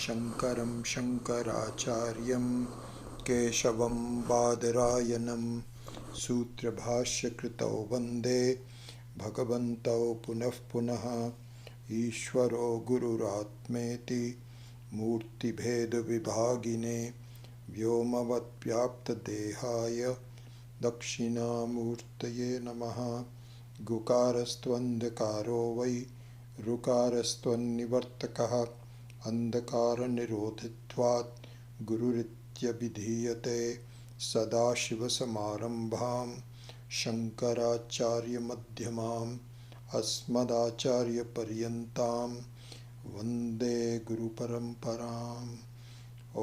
शङ्करं शङ्कराचार्यं केशवं बादरायणं सूत्रभाष्यकृतौ वन्दे भगवन्तौ पुनः पुनः ईश्वरो गुरुरात्मेति मूर्तिभेदविभागिने व्योमवद्व्याप्तदेहाय दक्षिणामूर्तये नमः। गुकारस्त्वन्धकारो वै ऋकारस्त्वन्निवर्तकः अन्धकारनिरोधित्वात् गुरुरित्यभिधीयते। सदाशिवसमारम्भां शङ्कराचार्यमध्यमाम् अस्मदाचार्यपर्यन्तां वन्दे गुरुपरम्पराम्। ॐ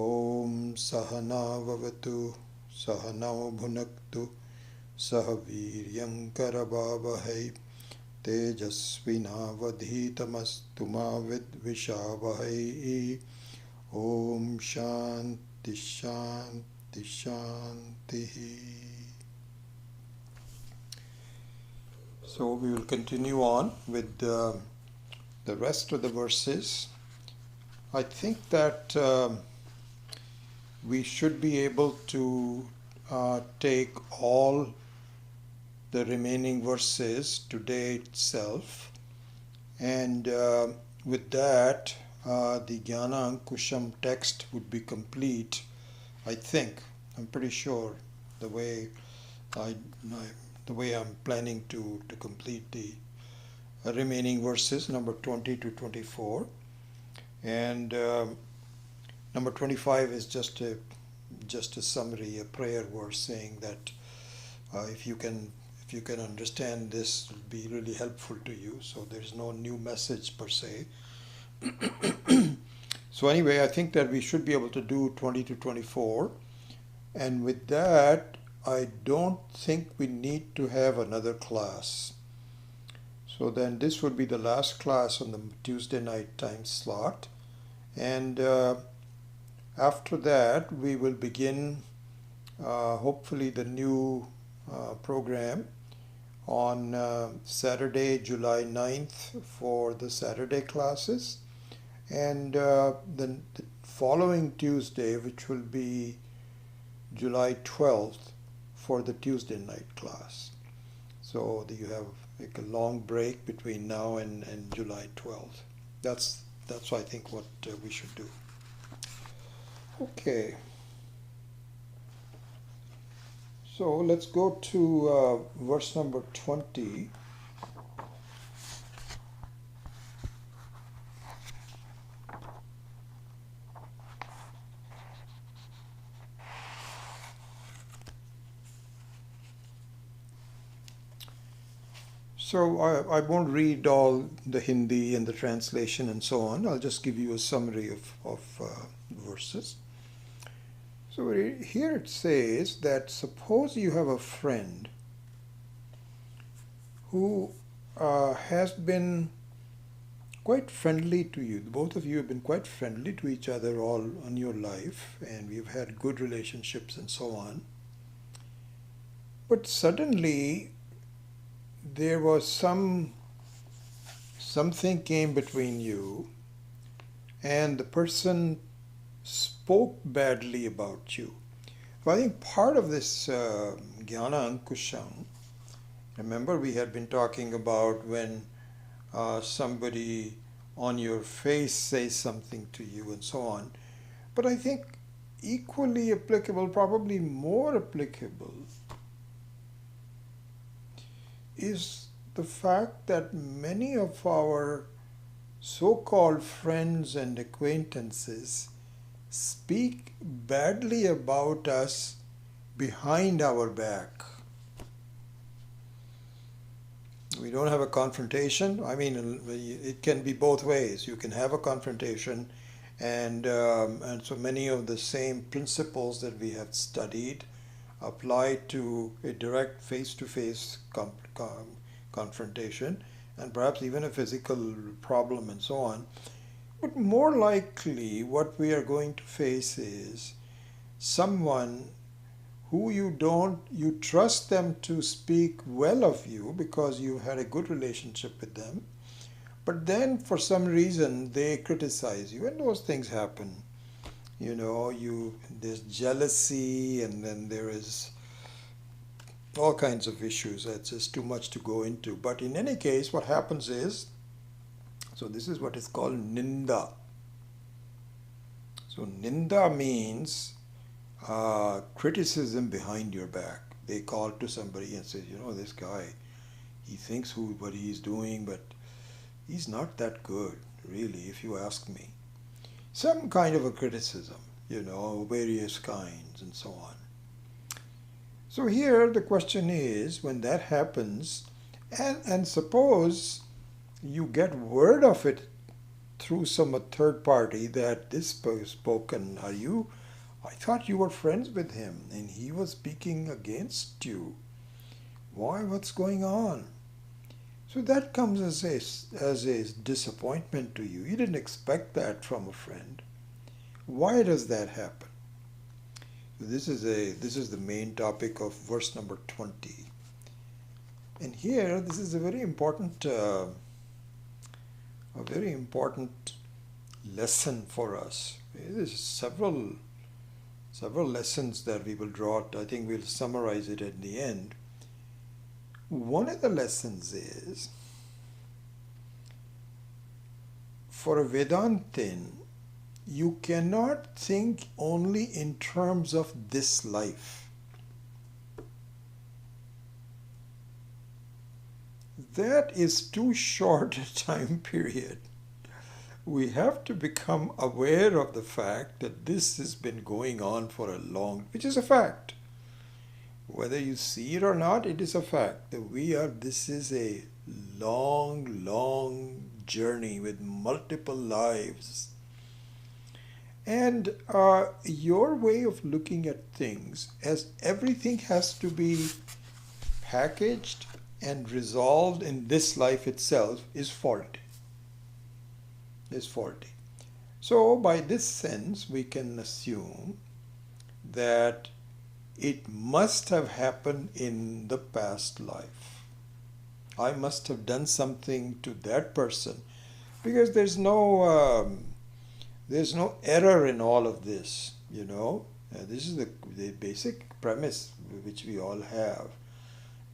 सहना भवतु सहनौ भुनक्तु सह वीर्यङ्करवावहै तेजस्विनावधीतमस्तु मा विद्विषावहै। ॐ शान्ति शान्ति शान्तिः। So we will continue on with the rest of the verses. I think that we should be able to take all the remaining verses today itself, and with that the Gyanankusham text would be complete. I think, I'm pretty sure, the way I'm planning to complete the remaining verses, number 20 to 24, and number 25 is just a summary, a prayer verse saying that if you can understand this, it will be really helpful to you. So there's no new message per se. So anyway, I think that we should be able to do 20 to 24, and with that I don't think we need to have another class. So then this would be the last class on the Tuesday night time slot, and after that we will begin hopefully the new program on Saturday, July 9th for the Saturday classes, and the following Tuesday, which will be July 12th, for the Tuesday night class. So you have like a long break between now and July 12th. That's I think what we should do. Okay. So let's go to verse number 20. So I won't read all the Hindi and the translation and so on. I'll just give you a summary of verses. So here it says that suppose you have a friend who has been quite friendly to you. Both of you have been quite friendly to each other all in your life, and we've had good relationships and so on. But suddenly there was something came between you, and the person spoke badly about you. So I think part of this Gyanankusham, remember we had been talking about when somebody on your face says something to you and so on. But I think equally applicable, probably more applicable, is the fact that many of our so-called friends and acquaintances speak badly about us behind our back. We don't have a confrontation. I mean, it can be both ways. You can have a confrontation, and so many of the same principles that we have studied apply to a direct face-to-face confrontation, and perhaps even a physical problem and so on. But more likely what we are going to face is someone who you trust them to speak well of you because you had a good relationship with them, But then for some reason they criticize you, and those things happen. There's jealousy, and then there is all kinds of issues. That's just too much to go into. But in any case, what happens is, so this is what is called Ninda. So Ninda means criticism behind your back. They call to somebody and say, this guy, he thinks what he's doing, but he's not that good, really, if you ask me. Some kind of a criticism, various kinds and so on. So here the question is, when that happens, and suppose you get word of it through some third party that this spoken, I thought you were friends with him and he was speaking against you. Why? What's going on? So that comes as a disappointment to you. You didn't expect that from a friend. Why does that happen? So this is the main topic of verse number 20. And here, this is a very important lesson for us. There's several lessons that we will draw. I think we'll summarize it at the end. One of the lessons is, for a Vedantin, you cannot think only in terms of this life. That is too short a time period. We have to become aware of the fact that this has been going on for a long, which is a fact. Whether you see it or not, it is a fact that this is a long journey with multiple lives. And your way of looking at things, as everything has to be packaged and resolved in this life itself, is faulty. So by this sense, we can assume that it must have happened in the past life. I must have done something to that person, because there's no error in all of this, This is the basic premise which we all have,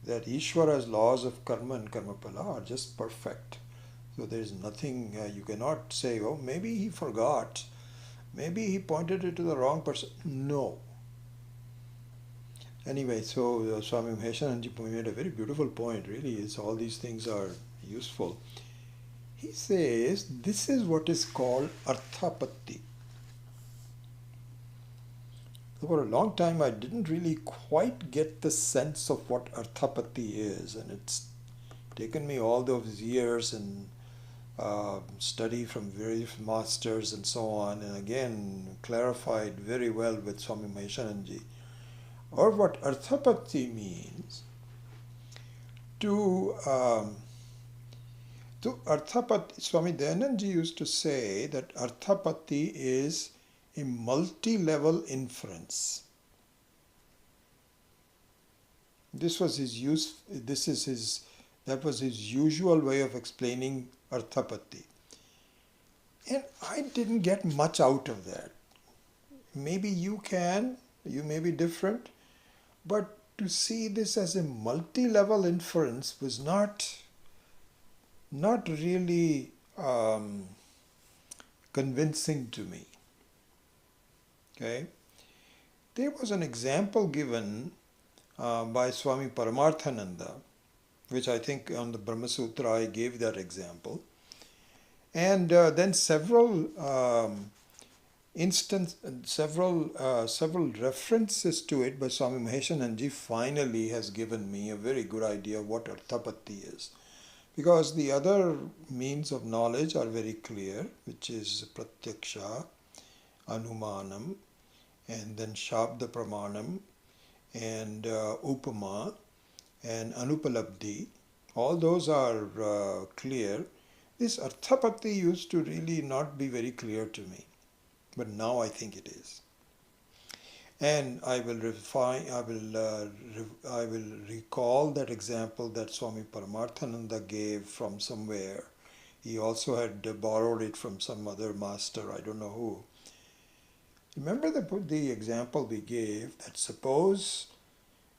that Ishvara's laws of karma and karmapala are just perfect. So there's nothing, you cannot say, oh, maybe he forgot, maybe he pointed it to the wrong person. No. Anyway, so Swami Maheshananji made a very beautiful point, really, is all these things are useful. He says this is what is called arthapatti. For a long time I didn't really quite get the sense of what arthapatti is, and it's taken me all those years and study from various masters and so on, and again clarified very well with Swami Maheshananji. Or what arthapatti means, to arthapatti, Swami Dayananji used to say that arthapatti is a multi-level inference. That was his usual way of explaining arthapatti. And I didn't get much out of that. Maybe you may be different, but to see this as a multi-level inference was not really convincing to me. Okay, there was an example given by Swami Paramatmananda, which I think on the Brahma Sutra I gave that example, and then several references to it by Swami Maheshananji finally has given me a very good idea of what arthapatti is. Because the other means of knowledge are very clear, which is pratyaksha, anumanam, and then shabda pramanam, and upama, and anupalabdhi. All those are clear. This arthapatti used to really not be very clear to me, but now I think it is. And I will recall that example that Swami Paramatmananda gave from somewhere He also had borrowed it from some other master, I don't know who. Remember the example we gave that suppose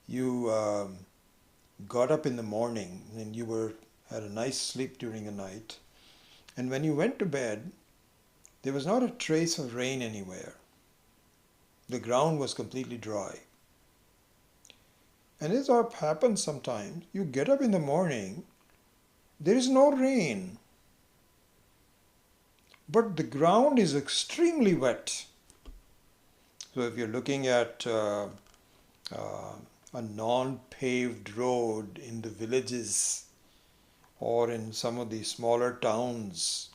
you got up in the morning and you had a nice sleep during the night, and when you went to bed, there was not a trace of rain anywhere. The ground was completely dry. And this happens sometimes. You get up in the morning, there is no rain, but the ground is extremely wet. So if you're looking at a non-paved road in the villages or in some of the smaller towns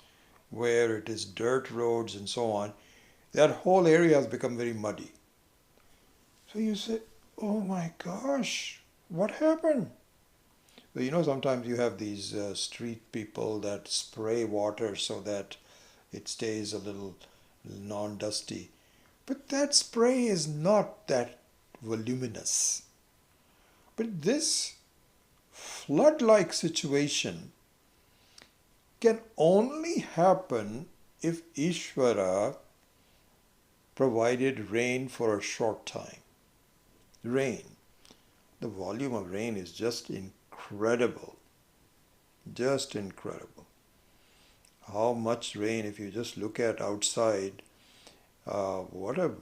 where it is dirt roads and so on, that whole area has become very muddy. So you say, oh my gosh, what happened? So, sometimes you have these street people that spray water so that it stays a little non-dusty. But that spray is not that voluminous. But this flood-like situation can only happen if Ishvara provided rain for a short time. Rain. The volume of rain is just incredible. Just incredible. How much rain, if you just look at outside, what a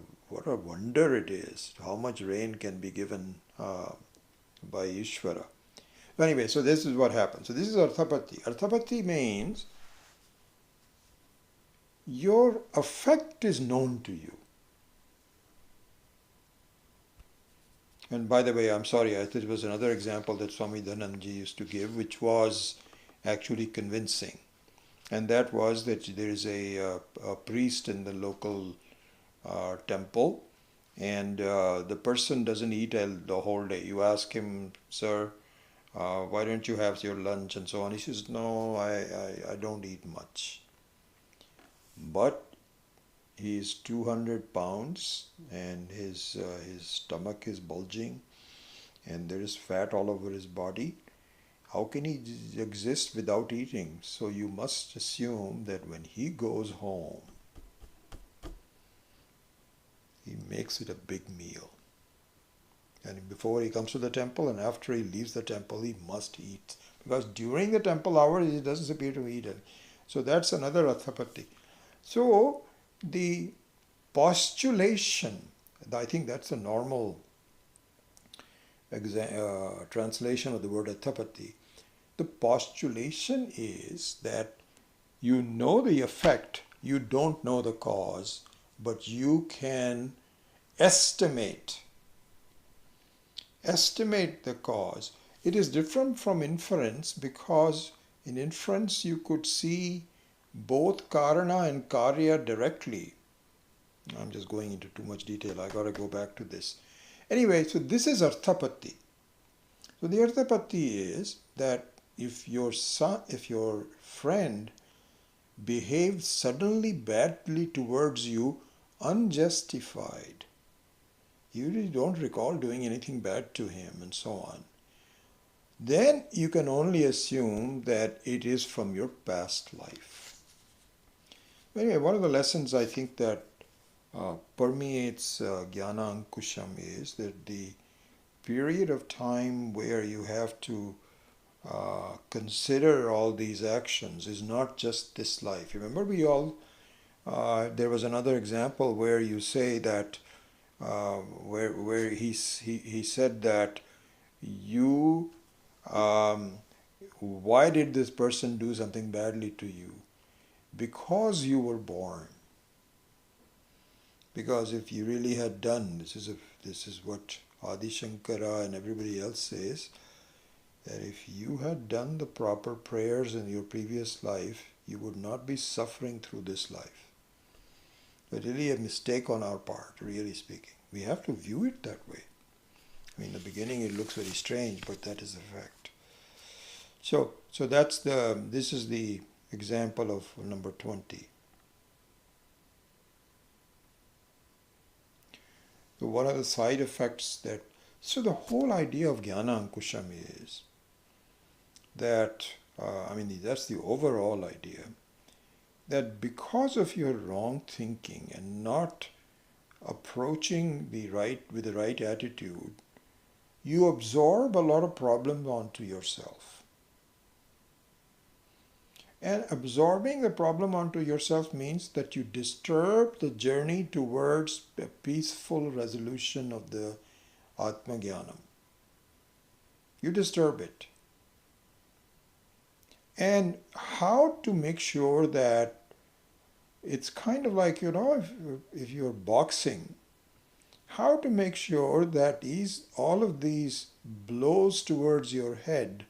wonder it is. How much rain can be given by Ishvara. Anyway, so this is what happens. So this is Arthapati. Arthapati means your effect is known to you. And by the way, I'm sorry, this was another example that Swami Dhananji used to give, which was actually convincing. And that was that there is a priest in the local temple, and the person doesn't eat the whole day. You ask him, sir, why don't you have your lunch and so on? He says, no, I don't eat much. But he is 200 pounds and his stomach is bulging and there is fat all over his body. How can he exist without eating? So you must assume that when he goes home, he makes it a big meal. And before he comes to the temple and after he leaves the temple, he must eat. Because during the temple hours, he doesn't appear to eat any. So that's another Arthapati. So the postulation, I think that's a normal translation of the word Arthapati. The postulation is that you know the effect, you don't know the cause, but you can estimate the cause. It is different from inference because in inference you could see both Karana and Karya directly. I'm just going into too much detail. I got to go back to this. Anyway, so this is Arthapati. So the Arthapati is that if your friend behaves suddenly badly towards you, unjustified, you really don't recall doing anything bad to him and so on, then you can only assume that it is from your past life. Anyway, one of the lessons I think that permeates Gyanankusham is that the period of time where you have to consider all these actions is not just this life. Remember there was another example where you say that where he said that you why did this person do something badly to you? Because you were born. Because if you really had done, this is what Adi Shankara and everybody else says, that if you had done the proper prayers in your previous life, you would not be suffering through this life. But really a mistake on our part, really speaking. We have to view it that way. I mean, in the beginning it looks very strange, but that is the fact. So this is the example of number 20. So what are the side effects so the whole idea of Gyanankusham is that That's the overall idea, that because of your wrong thinking and not approaching with the right attitude, you absorb a lot of problems onto yourself. And absorbing the problem onto yourself means that you disturb the journey towards a peaceful resolution of the Atma Jnanam. You disturb it. And how to make sure that it's kind of like, if you're boxing, how to make sure that all of these blows towards your head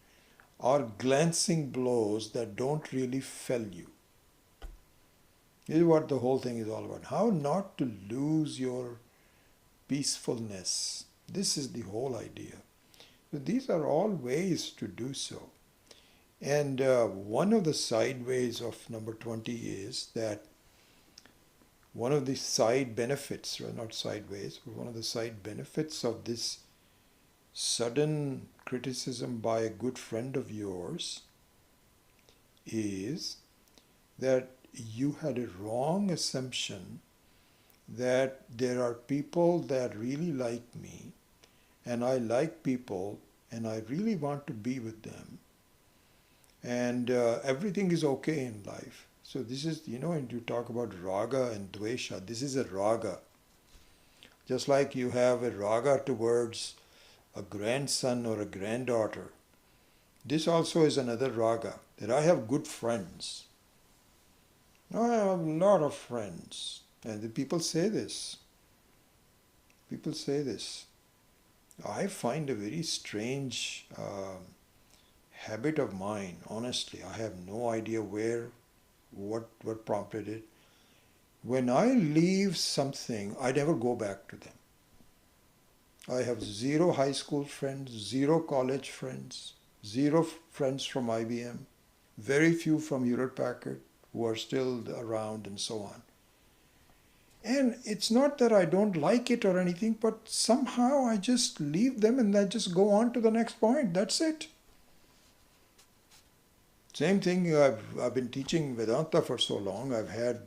are glancing blows that don't really fell you. This is what the whole thing is all about. How not to lose your peacefulness. This is the whole idea. So these are all ways to do so. And one of the side ways of number 20 is that one of the side benefits, or not sideways, but one of the side benefits of this sudden criticism by a good friend of yours is that you had a wrong assumption that there are people that really like me, and I like people, and I really want to be with them, and everything is okay in life. So this is, and you talk about raga and dvesha, this is a raga. Just like you have a raga towards a grandson or a granddaughter, this also is another raga, that I have good friends. I have a lot of friends. And the people say this. People say this. I find a very strange habit of mine, honestly. I have no idea what prompted it. When I leave something, I never go back to them. I have 0 high school friends, 0 college friends, 0 friends from IBM, very few from Hewlett Packard who are still around, and so on. And it's not that I don't like it or anything, but somehow I just leave them and I just go on to the next point. That's it. Same thing, I've been teaching Vedanta for so long. I've had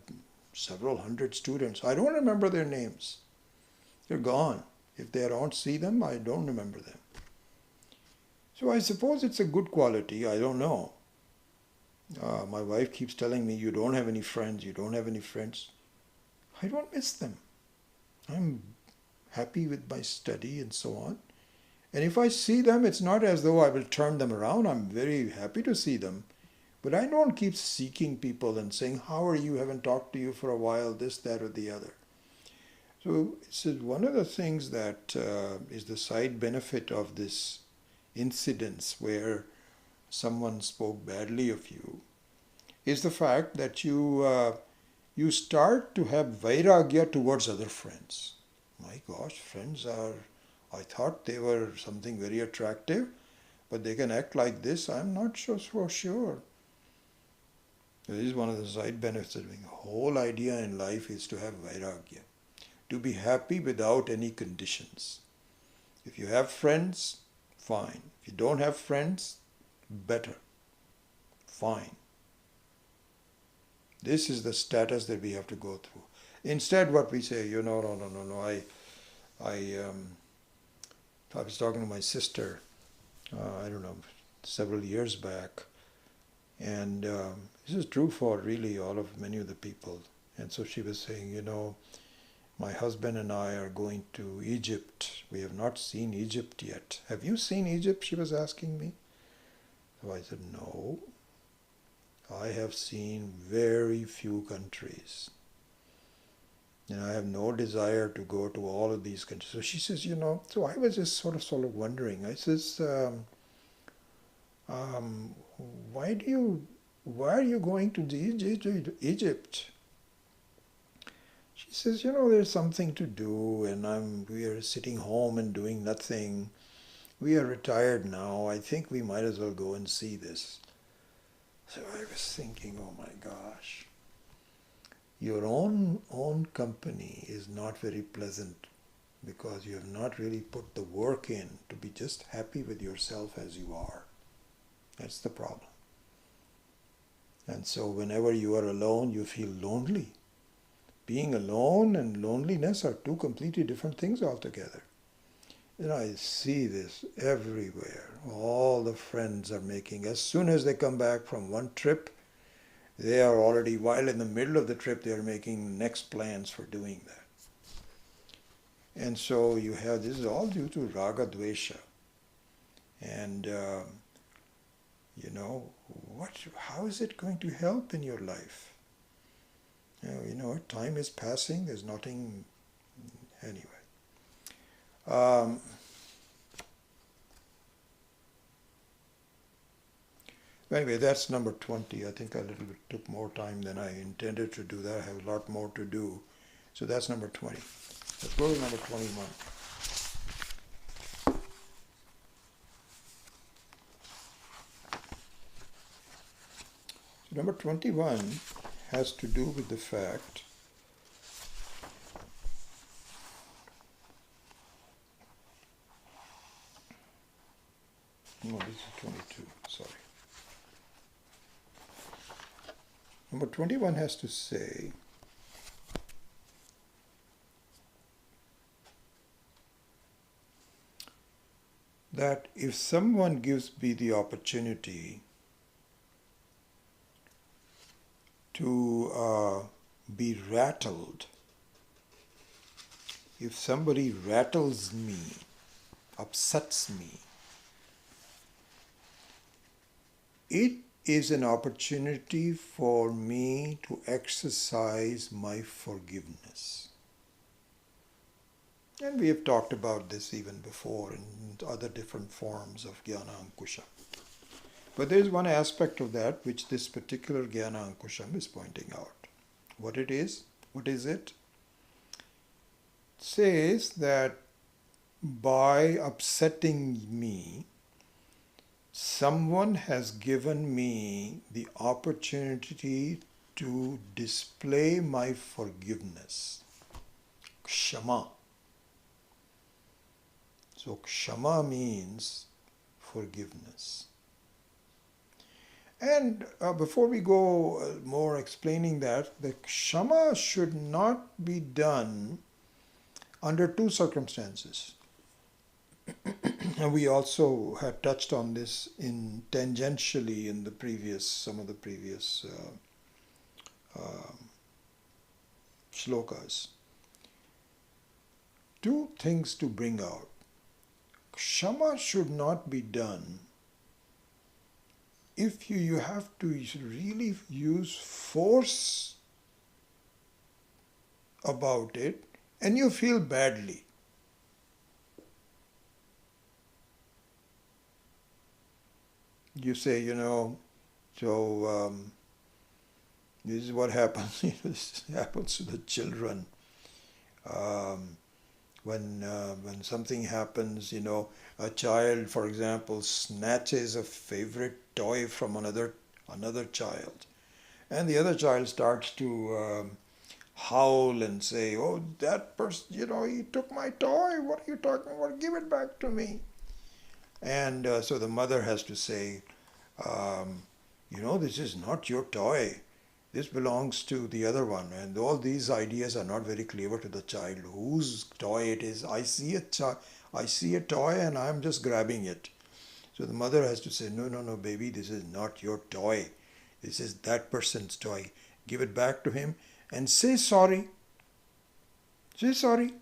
several hundred students. I don't remember their names. They're gone. If I don't see them, I don't remember them. So I suppose it's a good quality. I don't know. My wife keeps telling me, you don't have any friends, you don't have any friends. I don't miss them. I'm happy with my study and so on. And if I see them, it's not as though I will turn them around. I'm very happy to see them. But I don't keep seeking people and saying, how are you? Haven't talked to you for a while, this, that, or the other. So it's one of the things that is the side benefit of this incidence where someone spoke badly of you, is the fact that you start to have vairagya towards other friends. My gosh, friends I thought they were something very attractive, but they can act like this. I'm not so sure. This is one of the side benefits of doing. The whole idea in life is to have vairagya, to be happy without any conditions. If you have friends, fine. If you don't have friends, better. Fine. This is the status that we have to go through. Instead, what we say, no. I was talking to my sister, several years back, and this is true for really many of the people. And so she was saying, my husband and I are going to Egypt. We have not seen Egypt yet. Have you seen Egypt? She was asking me. So I said, no. I have seen very few countries. And I have no desire to go to all of these countries. So she says, so I was just sort of wondering. I says, why are you going to Egypt? She says, there's something to do, and we are sitting home and doing nothing. We are retired now. I think we might as well go and see this. So I was thinking, oh my gosh, your own company is not very pleasant because you have not really put the work in to be just happy with yourself as you are. That's the problem. And so whenever you are alone, you feel lonely. Being alone and loneliness are two completely different things altogether. And I see this everywhere. All the friends are making, as soon as they come back from one trip, they are already, while in the middle of the trip, they are making next plans for doing that. And so you have, this is all due to raga dvesha. And, how is it going to help in your life? Time is passing, there's nothing, anyway. Anyway, that's number 20. I think I little bit took more time than I intended to do that. I have a lot more to do. So that's number 20. Let's go to number 21. So number 21 has to do with the fact no, this is 22, sorry. Number 21 has to say that if someone gives me the opportunity to be rattled, if somebody rattles me, upsets me, it is an opportunity for me to exercise my forgiveness. And we have talked about this even before in other different forms of Gyanankusham. But there is one aspect of that which this particular Gyanankusham is pointing out. What it is? What is it? It says that by upsetting me, someone has given me the opportunity to display my forgiveness. Kshama. So kshama means forgiveness. And before we go more explaining that, the kshama should not be done under two circumstances. And we also had touched on this in tangentially in the some of the previous shlokas. Two things to bring out. Kshama should not be done if you have to really use force about it and you feel badly. You say, this is what happens. This happens to the children. When something happens, a child, for example, snatches a favorite toy from another child, and the other child starts to howl and say, "Oh, that person, he took my toy. What are you talking about? Give it back to me." And so the mother has to say, this is not your toy. This belongs to the other one. And all these ideas are not very clear to the child. Whose toy it is? I see a toy and I'm just grabbing it. So the mother has to say, no, baby, this is not your toy. This is that person's toy. Give it back to him and say sorry. Say sorry.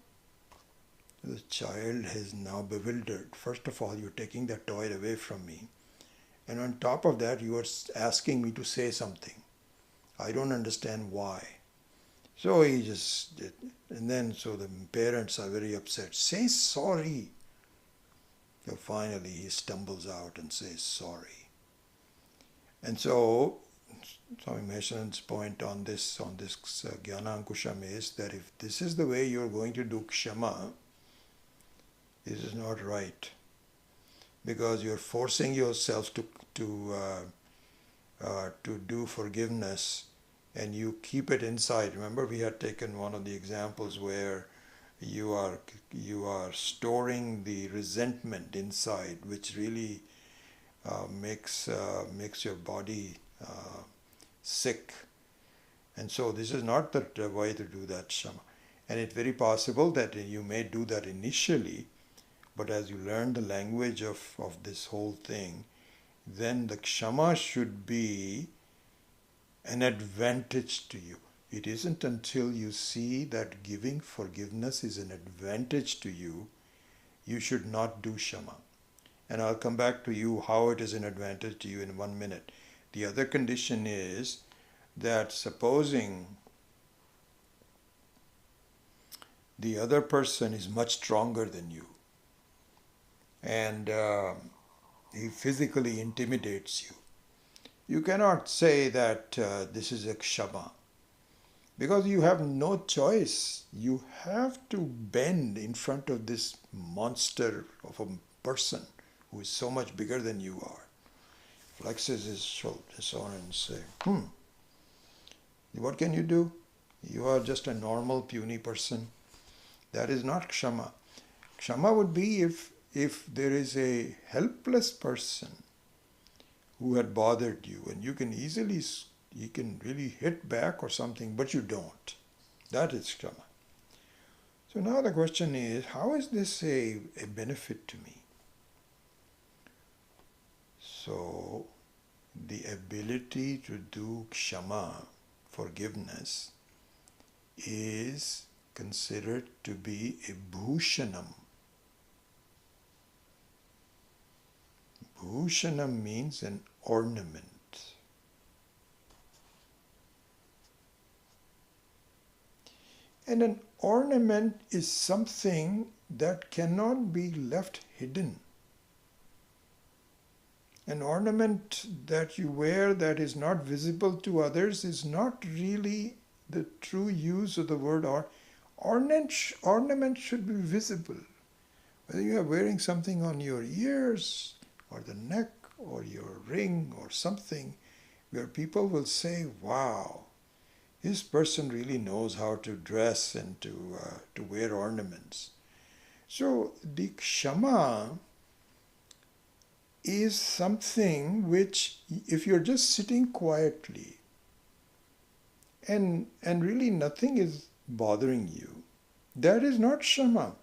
The child is now bewildered. First of all, you're taking that toy away from me. And on top of that, you are asking me to say something. I don't understand why. So he just did. And then, so the parents are very upset. Say sorry. So finally, he stumbles out and says sorry. And so, Swami Maheshan's point on this Gyanankusham is that if this is the way you're going to do kshama, this is not right, because you're forcing yourself to do forgiveness, and you keep it inside. Remember, we had taken one of the examples where you are storing the resentment inside, which really makes your body sick. And so this is not the way to do that Shama. And it's very possible that you may do that initially, but as you learn the language of this whole thing, then the Kshama should be an advantage to you. It isn't until you see that giving forgiveness is an advantage to you, you should not do Shama. And I'll come back to you how it is an advantage to you in 1 minute. The other condition is that supposing the other person is much stronger than you and he physically intimidates you, you cannot say that this is a Kshama, because you have no choice. You have to bend in front of this monster of a person who is so much bigger than you are. Flexes his shoulders on and say, what can you do? You are just a normal puny person. That is not Kshama. Kshama would be if there is a helpless person who had bothered you and you can really hit back or something, but you don't. That is Kshama. So now the question is, how is this a benefit to me? So the ability to do Kshama, forgiveness, is considered to be a bhushanam. Bhushanam means an ornament. And an ornament is something that cannot be left hidden. An ornament that you wear that is not visible to others is not really the true use of the word ornament should be visible. Whether you are wearing something on your ears or the neck or your ring or something where people will say, wow, this person really knows how to dress and to wear ornaments. So the Kshama is something which, if you're just sitting quietly and really nothing is bothering you, that is not Kshama.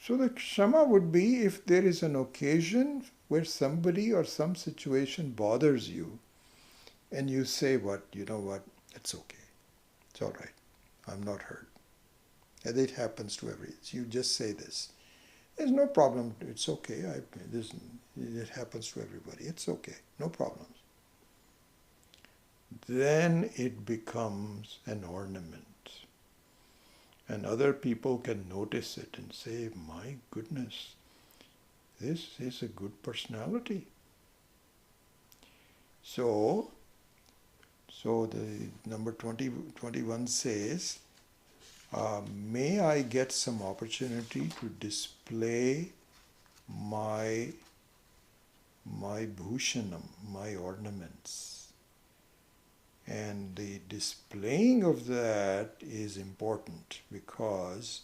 So the Kshama would be if there is an occasion where somebody or some situation bothers you and you say, you know what, it's okay. It's all right. I'm not hurt. And it happens to you just say this. There's no problem. It's okay. It happens to everybody. It's okay. No problems. Then it becomes an ornament. And other people can notice it and say, my goodness, this is a good personality. So the number 21 says, may I get some opportunity to display my bhushanam, my ornaments. And the displaying of that is important, because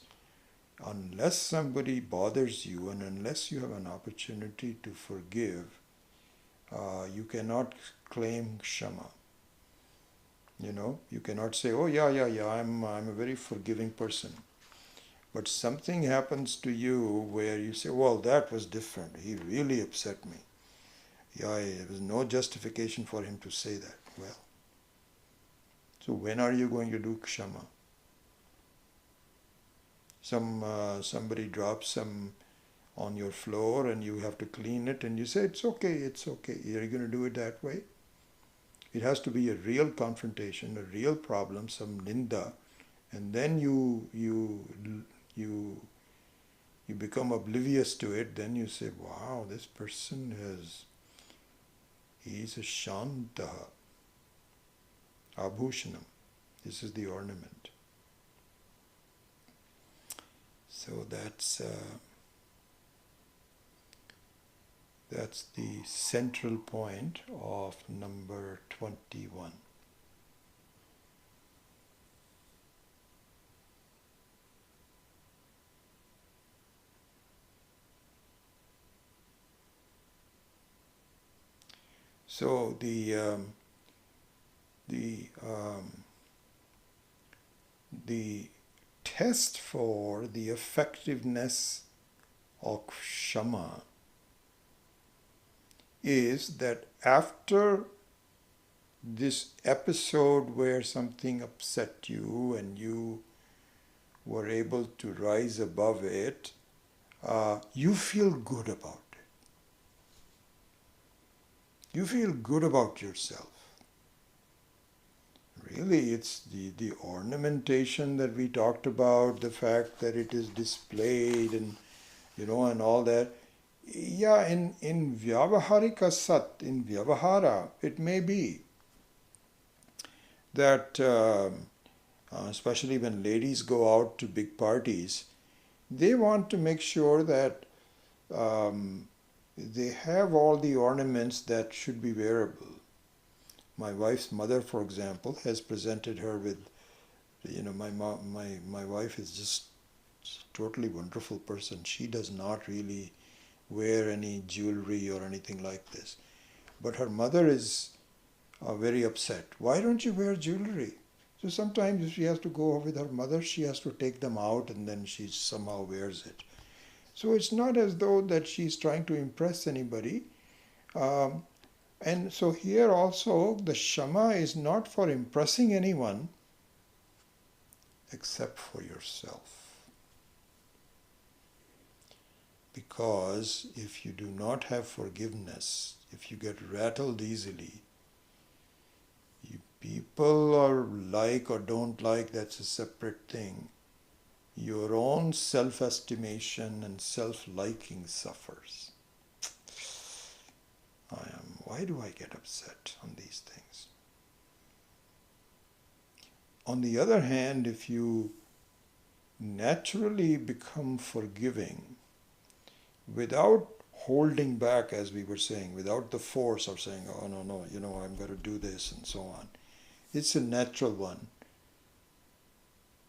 unless somebody bothers you and unless you have an opportunity to forgive, you cannot claim Kshama. You cannot say, oh yeah, I'm a very forgiving person. But something happens to you where you say, well, that was different. He really upset me. Yeah, there was no justification for him to say that. Well, so when are you going to do Kshama? Somebody drops some on your floor and you have to clean it and you say, it's okay. Are you going to do it that way? It has to be a real confrontation, a real problem, some Ninda, and then you become oblivious to it. Then you say, wow, this person he's a Shantaha, Abhushanam. This is the ornament. So that's the central point of number 21. So the the test for the effectiveness of Shama is that after this episode where something upset you and you were able to rise above it, you feel good about it. You feel good about yourself. Really, it's the ornamentation that we talked about, the fact that it is displayed and and all that. Yeah, in Vyavaharika Sat, in Vyavahara, it may be that, especially when ladies go out to big parties, they want to make sure that they have all the ornaments that should be wearable. My wife's mother, for example, has presented her with, my wife is just a totally wonderful person. She does not really wear any jewelry or anything like this. But her mother is very upset. Why don't you wear jewelry? So sometimes if she has to go with her mother, she has to take them out and then she somehow wears it. So it's not as though that she's trying to impress anybody. And so here also the Shama is not for impressing anyone except for yourself. Because if you do not have forgiveness, if you get rattled easily, people are like or don't like, that's a separate thing. Your own self-estimation and self-liking suffers. Why do I get upset on these things? On the other hand, if you naturally become forgiving without holding back, as we were saying, without the force of saying, oh no, I'm going to do this and so on. It's a natural one.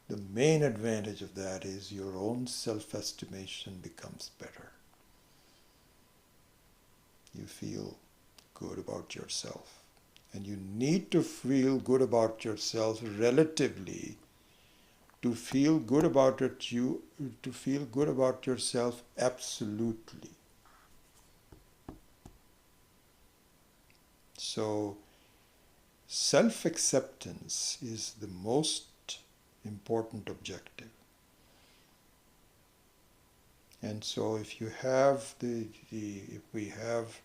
The main advantage of that is your own self-estimation becomes better. You feel good about yourself. And you need to feel good about yourself relatively to feel good about it, to feel good about yourself absolutely. So self-acceptance is the most important objective. And so if you have if we have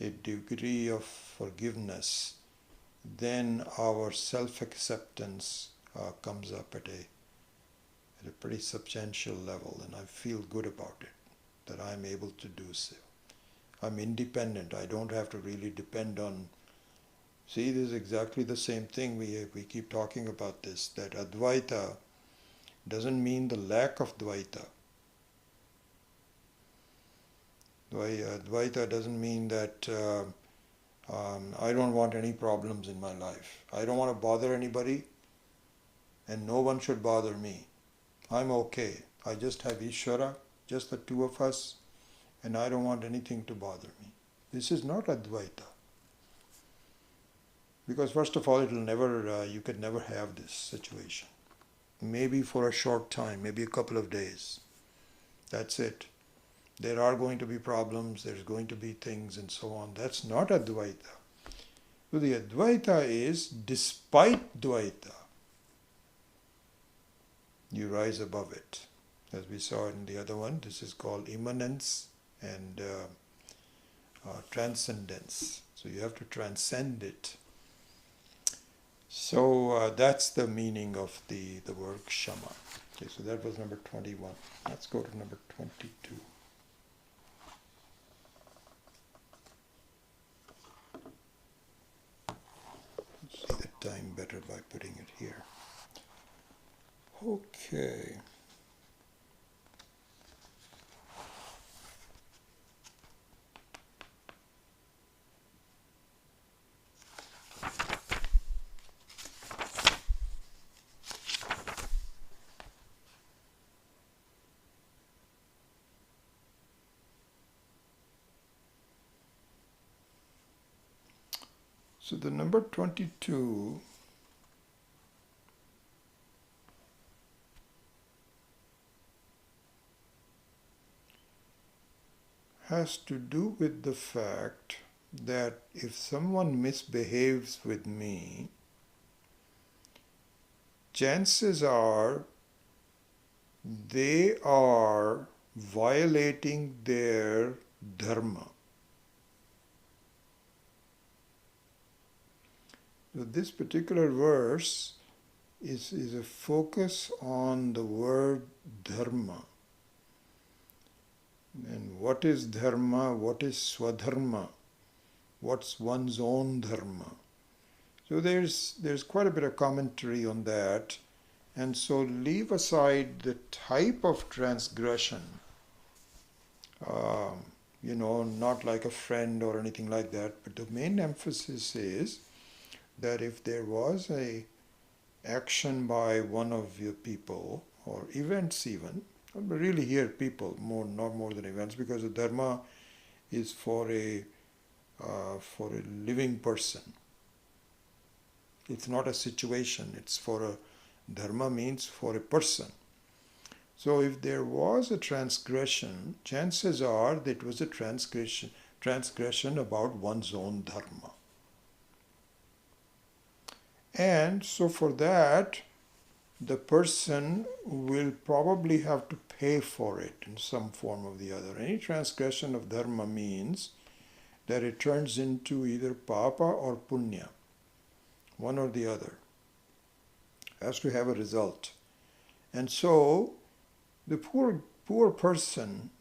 a degree of forgiveness, then our self-acceptance comes up at a pretty substantial level, and I feel good about it, that I'm able to do so. I'm independent. I don't have to really depend on. See, this is exactly the same thing. We keep talking about this, that Advaita doesn't mean the lack of Dvaita. Advaita doesn't mean that I don't want any problems in my life. I don't want to bother anybody, and no one should bother me. I'm okay. I just have Ishvara, just the two of us, and I don't want anything to bother me. This is not Advaita. Because first of all, you can never have this situation. Maybe for a short time, maybe a couple of days. That's it. There are going to be problems, there's going to be things and so on. That's not Advaita. So the Advaita is, despite Dvaita, you rise above it. As we saw in the other one, this is called immanence and transcendence. So you have to transcend it. So that's the meaning of the word Shama. Okay, so that was number 21. Let's go to number 22. See the time better by putting it here. Okay. So the number 22 has to do with the fact that if someone misbehaves with me, chances are they are violating their dharma. So this particular verse is a focus on the word dharma. And what is dharma? What is swadharma? What's one's own dharma? So there's quite a bit of commentary on that. And so leave aside the type of transgression, not like a friend or anything like that, but the main emphasis is that if there was a action by one of your people, or events even, but really here people, not more than events, because the dharma is for a living person. It's not a situation, it's for a dharma means for a person. So if there was a transgression, chances are that it was a transgression about one's own dharma. And so for that, the person will probably have to pay for it in some form or the other. Any transgression of dharma means that it turns into either papa or punya, one or the other. It has to have a result. And so the poor person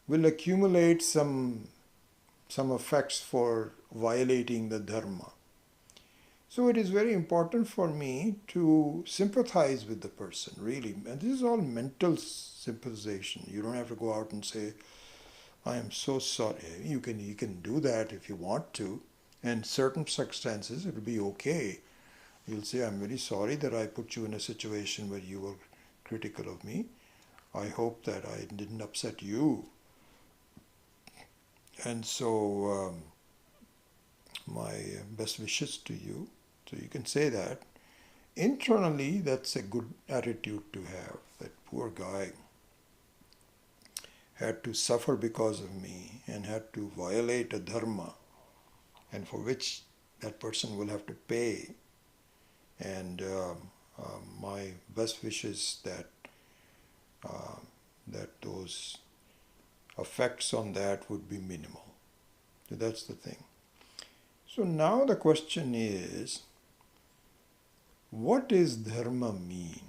will accumulate some effects for violating the dharma. So it is very important for me to sympathize with the person, really. And this is all mental sympathization. You don't have to go out and say, I am so sorry. You can do that if you want to. And certain circumstances, it will be okay. You'll say, I'm very sorry that I put you in a situation where you were critical of me. I hope that I didn't upset you. And so my best wishes to you. So you can say that. Internally, that's a good attitude to have. That poor guy had to suffer because of me and had to violate a dharma, and for which that person will have to pay. And my best wishes that those effects on that would be minimal. So that's the thing. So now the question is, what does dharma mean?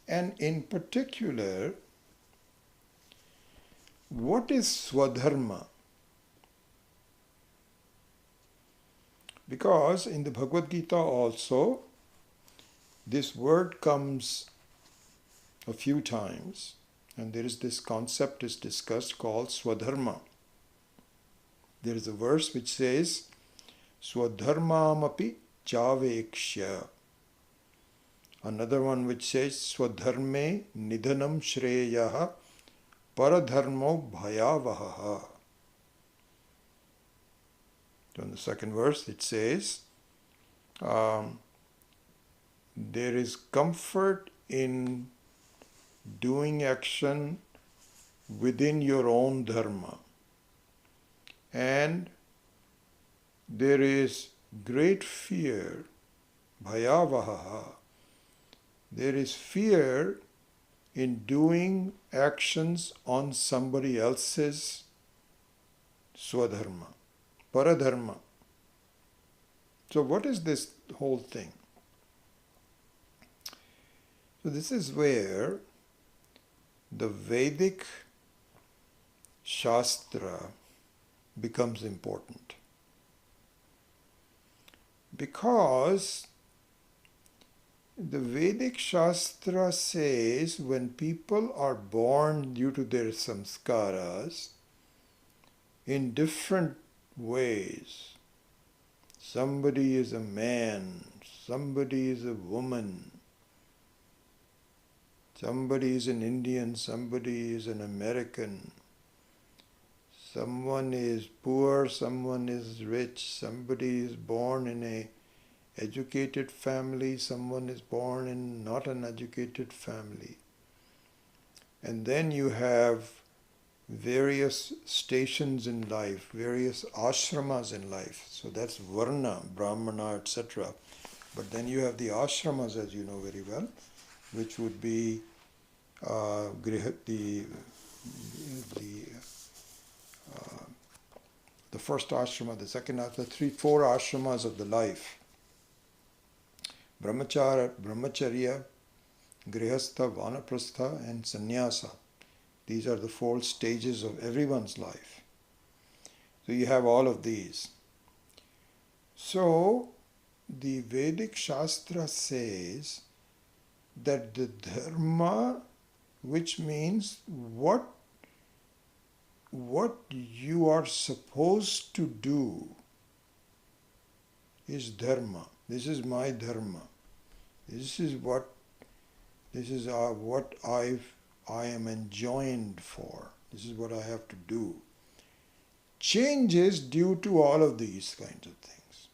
And in particular, what is swadharma? Because in the Bhagavad Gita also, this word comes a few times, and there is this concept is discussed called Swadharma. There is a verse which says, Swadharmamapi chavekshya. Another one which says, Swadharme nidhanam shreyaha paradharmo bhayavaha. So in the second verse it says, there is comfort in doing action within your own dharma, and there is great fear, bhayavaha. There is fear in doing actions on somebody else's swadharma, paradharma. So what is this whole thing? So this is where the Vedic Shastra becomes important. Because the Vedic Shastra says when people are born due to their samskaras in different ways, somebody is a man, somebody is a woman, somebody is an Indian, somebody is an American, someone is poor, someone is rich, somebody is born in a educated family, someone is born in not an educated family. And then you have various stations in life, various ashramas in life. So that's varna, brahmana, etc. But then you have the ashramas, as you know very well, which would be the first ashrama, the second ashrama, the three, four ashramas of the life. Brahmacharya, grihastha, vanaprastha, and sannyasa. These are the four stages of everyone's life. So you have all of these. So the Vedic Shastra says that the dharma, which means what you are supposed to do, is dharma. This is my dharma. This is what I am enjoined for. This is what I have to do. Changes due to all of these kinds of things.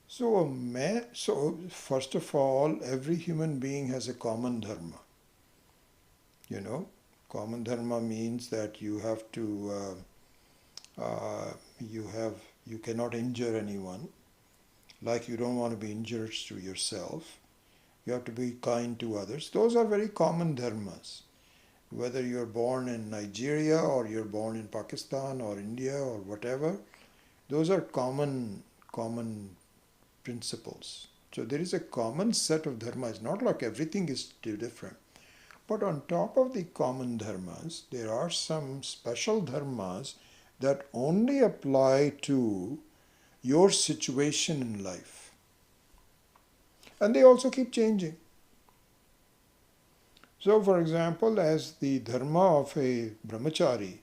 So first of all, every human being has a common dharma. You know, common dharma means that you have to, you cannot injure anyone. Like you don't want to be injured to yourself. You have to be kind to others. Those are very common dharmas. Whether you're born in Nigeria or you're born in Pakistan or India or whatever, those are common principles. So there is a common set of dharmas. It's not like everything is different. But on top of the common dharmas, there are some special dharmas that only apply to your situation in life. And they also keep changing. So, for example, as the dharma of a brahmachari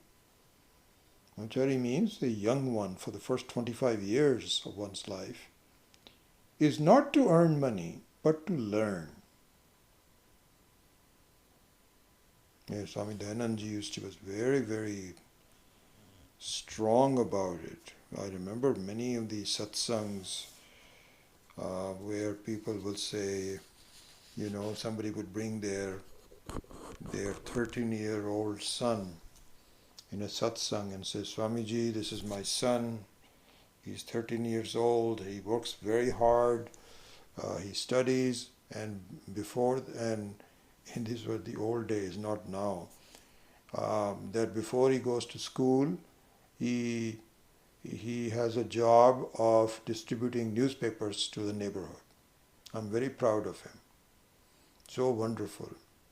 means a young one for the first 25 years of one's life, is not to earn money, but to learn. Yes, Swami Dayananji was very, very strong about it. I remember many of the satsangs where people will say, you know, somebody would bring their 13-year-old son in a satsang and say, Swamiji, this is my son. He's 13 years old. He works very hard. He studies, and these were the old days, not now. That before he goes to school, he has a job of distributing newspapers to the neighborhood. I'm very proud of him. So wonderful.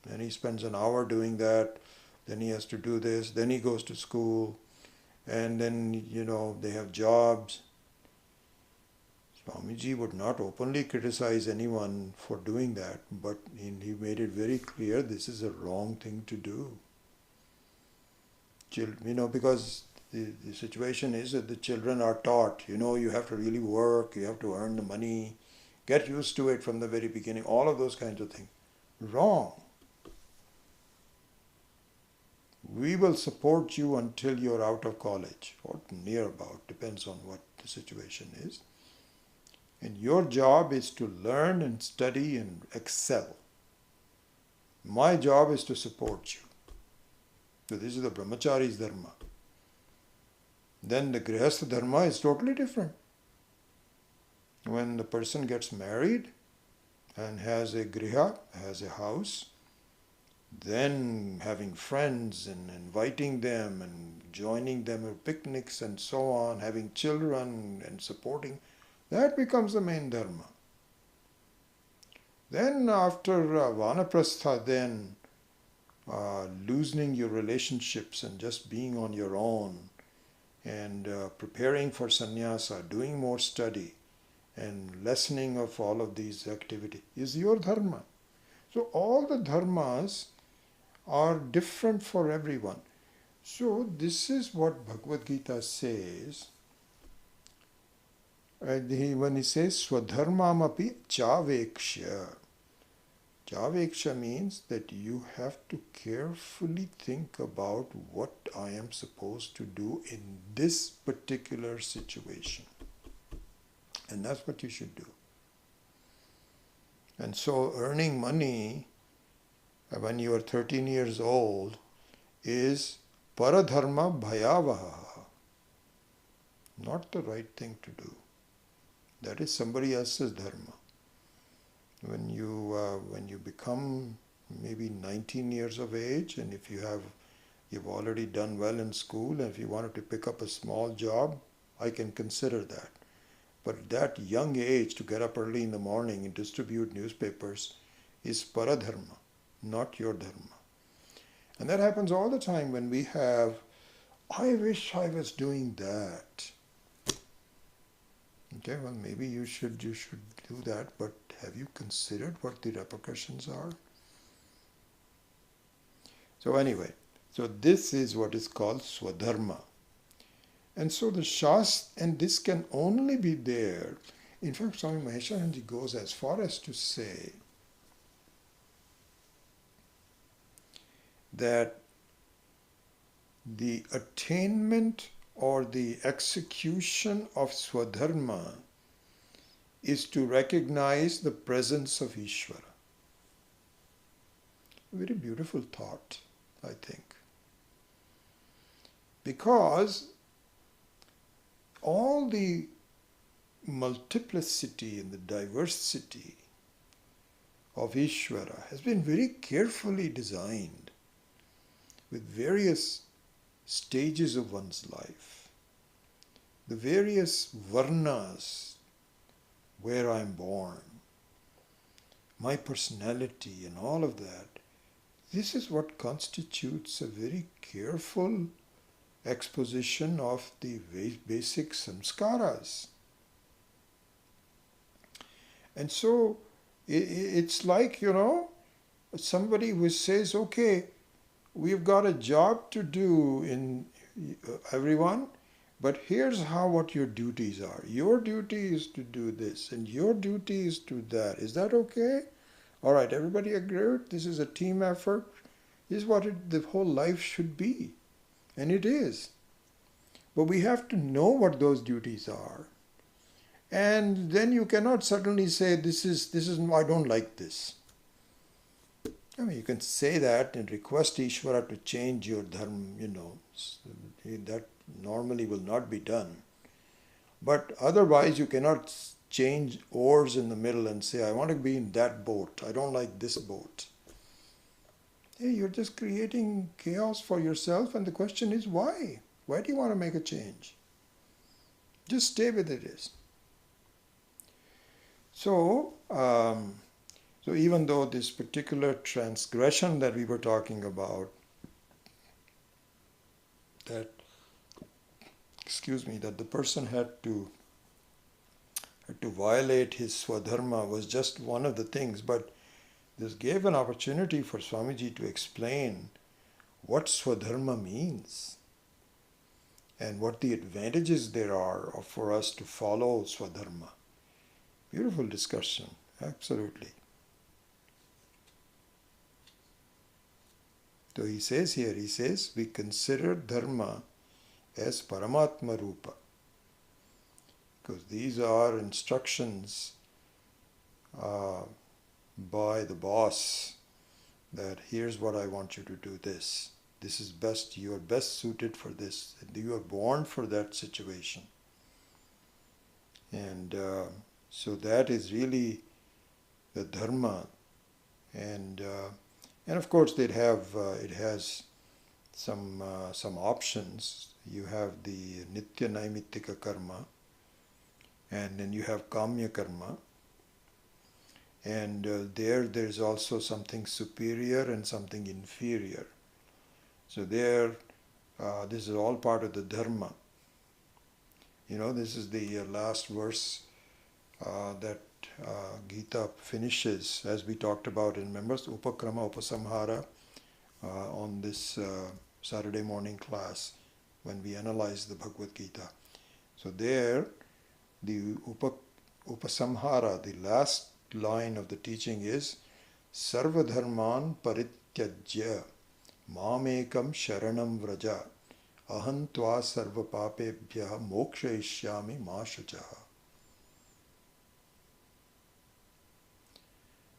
And he spends an hour doing that. Then he has to do this. Then he goes to school. And then, you know, they have jobs. Swamiji would not openly criticize anyone for doing that, but he made it very clear this is a wrong thing to do. You know, because the situation is that the children are taught, you know, you have to really work, you have to earn the money, get used to it from the very beginning, all of those kinds of things. Wrong. We will support you until you're out of college, or near about, depends on what the situation is. And your job is to learn and study and excel. My job is to support you. So this is the brahmachari's dharma. Then the grihastha dharma is totally different. When the person gets married and has a griha, has a house, then having friends and inviting them and joining them at picnics and so on, having children and supporting, that becomes the main dharma. Then after vanaprastha, then loosening your relationships and just being on your own and preparing for sannyasa, doing more study and lessening of all of these activities is your dharma. So all the dharmas are different for everyone. So this is what Bhagavad Gita says. When he says Swadharmamapi chavekshya, Javeksha means that you have to carefully think about what I am supposed to do in this particular situation. And that's what you should do. And so earning money when you are 13 years old is paradharma bhayavaha, not the right thing to do. That is somebody else's dharma. When you become maybe 19 years of age, and if you've already done well in school, and if you wanted to pick up a small job, I can consider that. But that young age to get up early in the morning and distribute newspapers is paradharma, not your dharma. And that happens all the time when we have, I wish I was doing that. Okay, well maybe you should do that, but have you considered what the repercussions are? So anyway, so this is what is called Swadharma. And so the Shastra, and this can only be there. In fact, Swami Maheshananji goes as far as to say that the attainment or the execution of Swadharma is to recognize the presence of Ishvara. A very beautiful thought, I think. Because all the multiplicity and the diversity of Ishvara has been very carefully designed with various stages of one's life, the various varnas where I'm born, my personality and all of that. This is what constitutes a very careful exposition of the basic samskaras. And so it's like, somebody who says, okay, we've got a job to do in everyone, but here's what your duties are. Your duty is to do this, and your duty is to that. Is that okay? All right, everybody agree? This is a team effort. This is what the whole life should be. And it is. But we have to know what those duties are. And then you cannot suddenly say, this is I don't like this. I mean, you can say that and request Ishvara to change your dharma, that normally will not be done. But otherwise, you cannot change oars in the middle and say, I want to be in that boat. I don't like this boat. Hey, you're just creating chaos for yourself, and the question is why? Why do you want to make a change? Just stay with it is. So even though this particular transgression that we were talking about, that the person had to violate his Swadharma was just one of the things, but this gave an opportunity for Swamiji to explain what Swadharma means and what the advantages there are for us to follow Swadharma. Beautiful discussion, absolutely. So he says, we consider Dharma as Paramatma Rupa. Because these are instructions by the boss that here's what I want you to do this. This is best, you are best suited for this. You are born for that situation. And so that is really the Dharma. And of course it has some options. You have the Nitya Naimittika Karma, and then you have Kamya Karma. And there's also something superior and something inferior. So this is all part of the Dharma. This is the last verse that Gita finishes, as we talked about in members, Upakrama Upasamhara, on this Saturday morning class when we analyze the Bhagavad Gita. So there, the Upasamhara, the last line of the teaching is Sarvadharman parityajya mamekam sharanam vraja aham tva sarva papebhya mokshayishyami ma shachaha.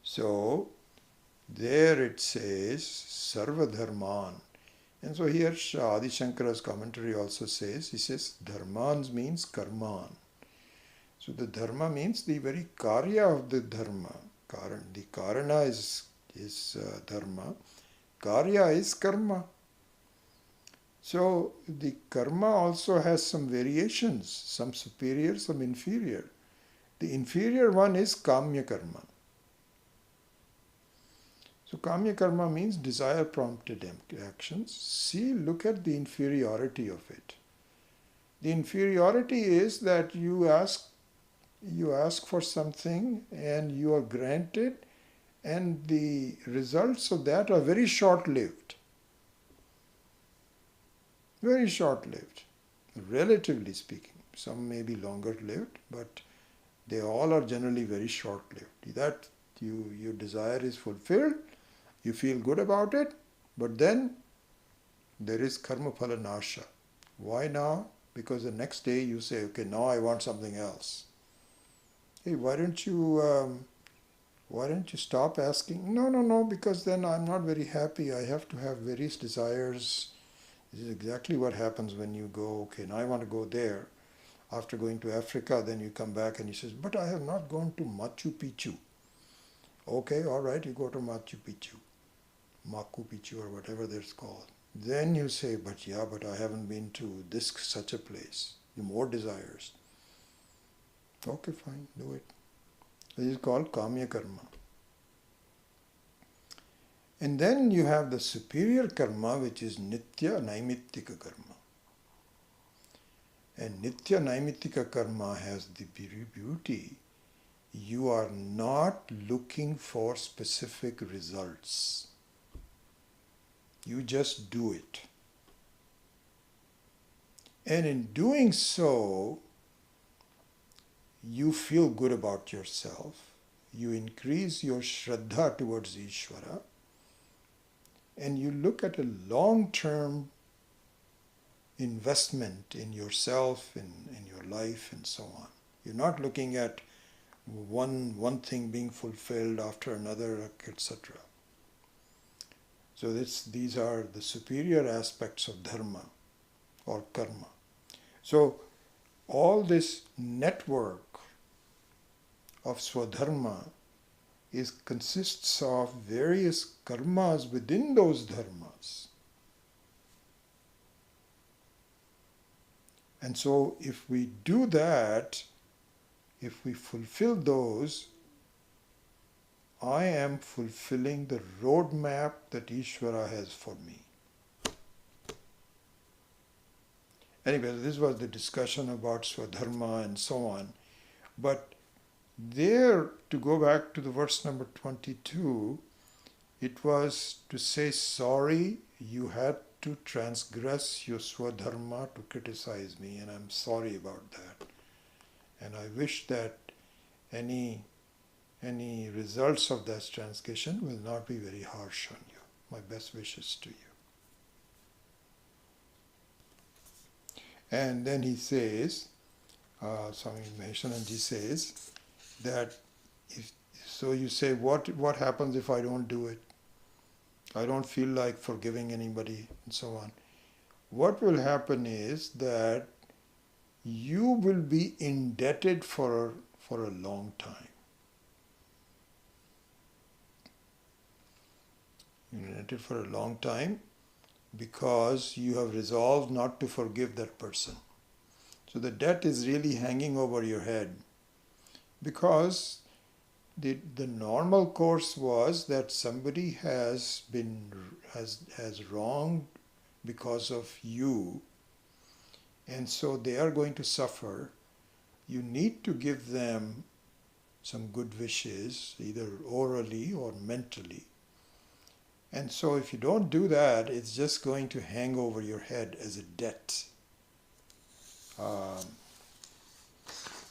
So there it says Sarvadharman. And so here Adi Shankara's commentary also says, he says Dharmans means Karman. So the Dharma means the very Karya of the Dharma. The Karana is Dharma. Karya is Karma. So the Karma also has some variations, some superior, some inferior. The inferior one is Kamya Karma. So Kamya Karma means desire-prompted actions. See, look at the inferiority of it. The inferiority is that you ask for something and you are granted, and the results of that are very short-lived. Very short-lived, relatively speaking. Some may be longer-lived, but they all are generally very short-lived. That your desire is fulfilled, you feel good about it, but then there is karma phala nasha. Why now? Because the next day you say, okay, now I want something else. Hey, why don't you stop asking? No, because then I'm not very happy. I have to have various desires. This is exactly what happens when you go, okay, now I want to go there. After going to Africa, then you come back and he says, but I have not gone to Machu Picchu. Okay, all right, you go to Machu Picchu. Machu Picchu or whatever that's called. Then you say, but I haven't been to this such a place. You more desires. Okay, fine, do it. This is called Kamya Karma. And then you have the superior karma, which is Nitya Naimittika Karma. And Nitya Naimittika Karma has the beauty. You are not looking for specific results. You just do it. And in doing so, you feel good about yourself. You increase your Shraddha towards Ishvara. And you look at a long-term investment in yourself, in your life, and so on. You're not looking at one thing being fulfilled after another, etc. So these are the superior aspects of dharma or karma. So all this network of Swadharma consists of various karmas within those dharmas. And so if we do that, if we fulfill those, I am fulfilling the roadmap that Ishvara has for me. Anyway, this was the discussion about Swadharma and so on. But there, to go back to the verse number 22, it was to say, sorry, you had to transgress your Swadharma to criticize me, and I'm sorry about that. And I wish that any results of that transgression will not be very harsh on you. My best wishes to you. And then he says, Swami Maheshananji says, that so you say, what happens if I don't do it? I don't feel like forgiving anybody and so on. What will happen is that you will be indebted for a long time. You're indebted for a long time because you have resolved not to forgive that person. So the debt is really hanging over your head. Because the normal course was that somebody has wronged because of you, and so they are going to suffer. You need to give them some good wishes, either orally or mentally. And so if you don't do that, it's just going to hang over your head as a debt.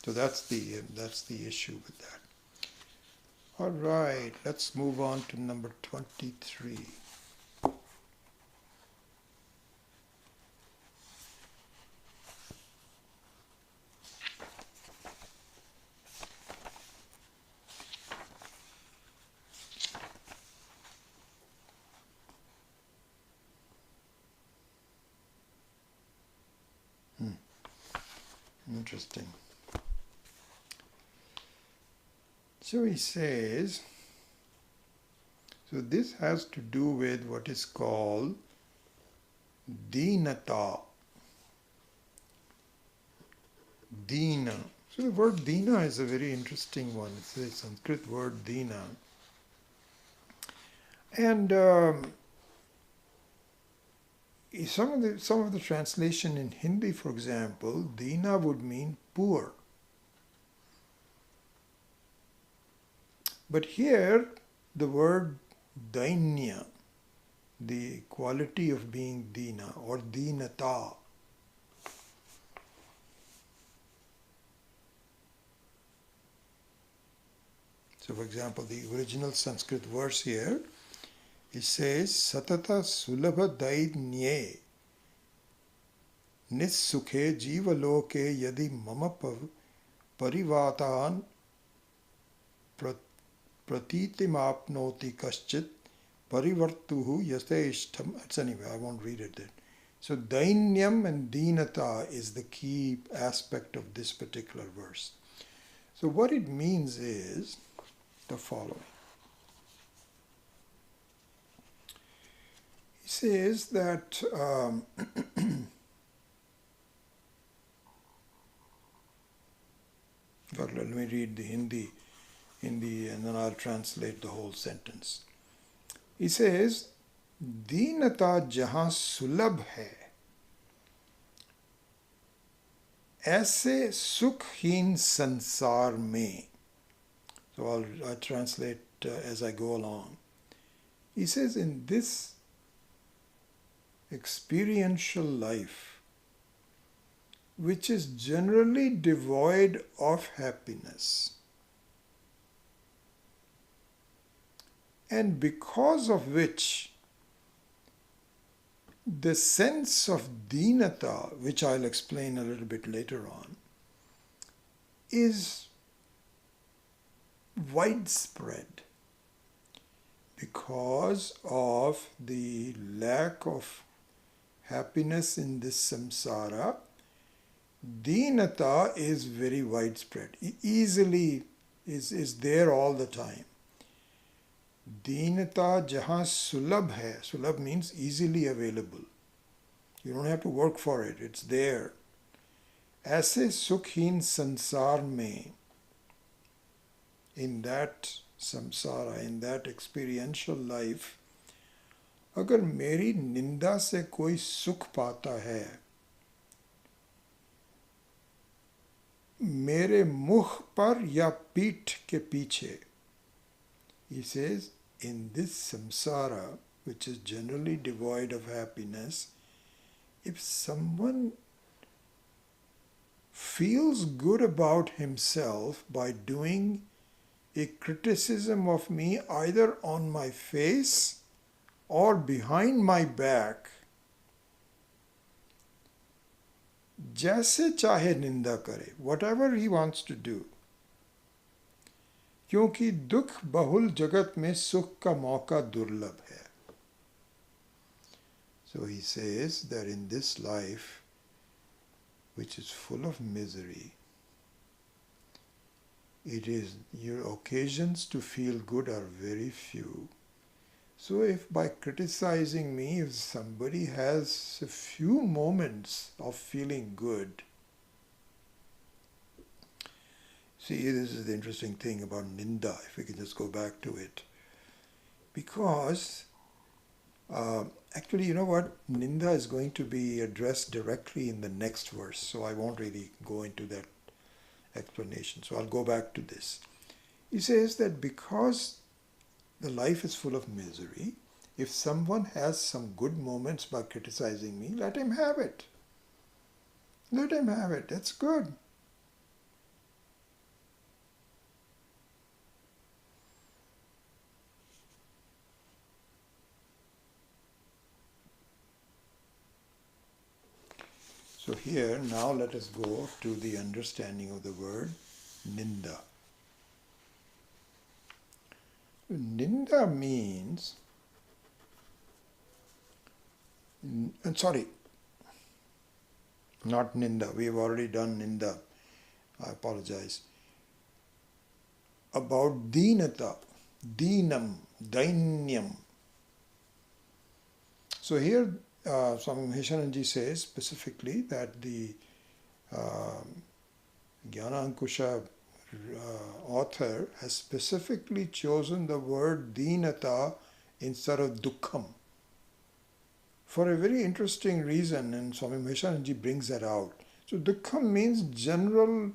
So that's the issue with that. All right, let's move on to number 23. Interesting. So he says, so this has to do with what is called Deenata. Deena. So the word Deena is a very interesting one. It's a Sanskrit word Deena. And some of the translation in Hindi, for example, Deena would mean poor. But here, the word Dainya, the quality of being Deena or Deenata. So, for example, the original Sanskrit verse here, it says, Satata sulabha dainye nissukhe jivaloke yadi mama parivatan pratitimapnoti kaschit parivartuhu yasteshtam. Anyway, I won't read it then. So dainyam and deenata is the key aspect of this particular verse. So what it means is the following. He says that let me read the Hindi and then I'll translate the whole sentence. He says, Deenata jahan sulabh hai, ऐसे सुखहीन संसार में. So I'll translate as I go along. He says, in this experiential life, which is generally devoid of happiness, and because of which the sense of deenata, which I'll explain a little bit later on, is widespread because of the lack of happiness in this samsara. Deenata is very widespread, easily is there all the time. Deenata jahan sulabh hai. Sulabh means easily available. You don't have to work for it, it's there. Aise sukhhin sansar mein, in that samsara, in that experiential life, अगर मेरी निंदा से कोई सुख पाता है, मेरे मुख पर या पीठ के पीछे. He says, in this samsara, which is generally devoid of happiness, if someone feels good about himself by doing a criticism of me either on my face or behind my back, जैसे चाहे निंदा करे, whatever he wants to do, क्योंकि दुख बहुल जगत में सुख का मौका दुर्लभ है. So he says that in this life, which is full of misery, it is, your occasions to feel good are very few. So if by criticizing me, if somebody has a few moments of feeling good, see, this is the interesting thing about Ninda, if we can just go back to it. Because, actually, you know what? Ninda is going to be addressed directly in the next verse, so I won't really go into that explanation. So I'll go back to this. He says that because the life is full of misery, if someone has some good moments by criticizing me, let him have it. Let him have it. That's good. So here, now let us go to the understanding of the word Ninda. Ninda means, sorry, not Ninda, we've already done Ninda, I apologize. About Deenata, Deenam, Dainyam. So here, Swami Maheshananji says specifically that the Gyanankusham author has specifically chosen the word Deenata instead of Dukkham for a very interesting reason, and Swami Maheshananji brings that out. So Dukkham means general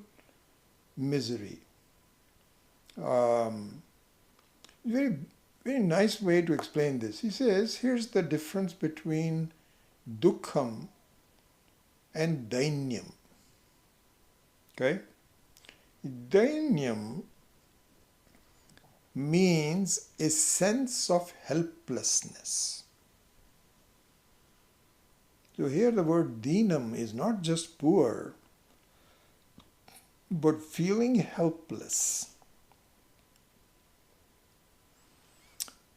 misery. Very, very nice way to explain this. He says, here's the difference between Dukkham and Dainyam. Okay? Dainyam means a sense of helplessness. So here the word Deenam is not just poor, but feeling helpless.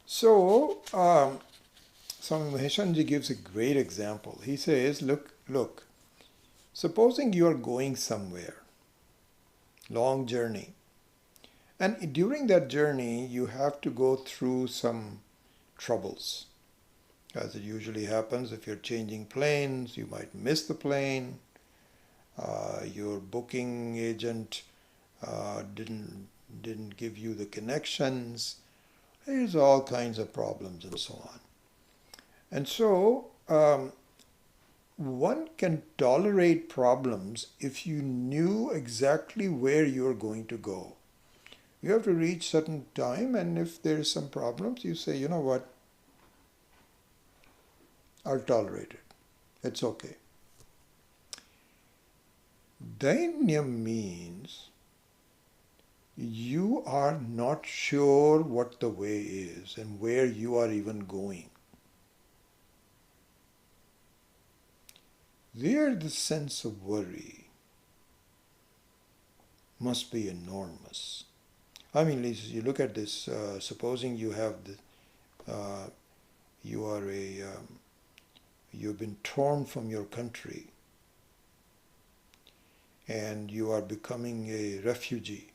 So, Swami Maheshanji gives a great example. He says, look, supposing you are going somewhere, long journey, and during that journey you have to go through some troubles. As it usually happens, if you're changing planes, you might miss the plane, your booking agent didn't give you the connections. There's all kinds of problems and so on. And so one can tolerate problems if you knew exactly where you're going to go. You have to reach certain time, and if there's some problems, you say, you know what, I'll tolerate it. It's okay. Dainyam means you are not sure what the way is and where you are even going. There the sense of worry must be enormous. I mean, Lisa, you look at this, supposing you have you've been torn from your country and you are becoming a refugee.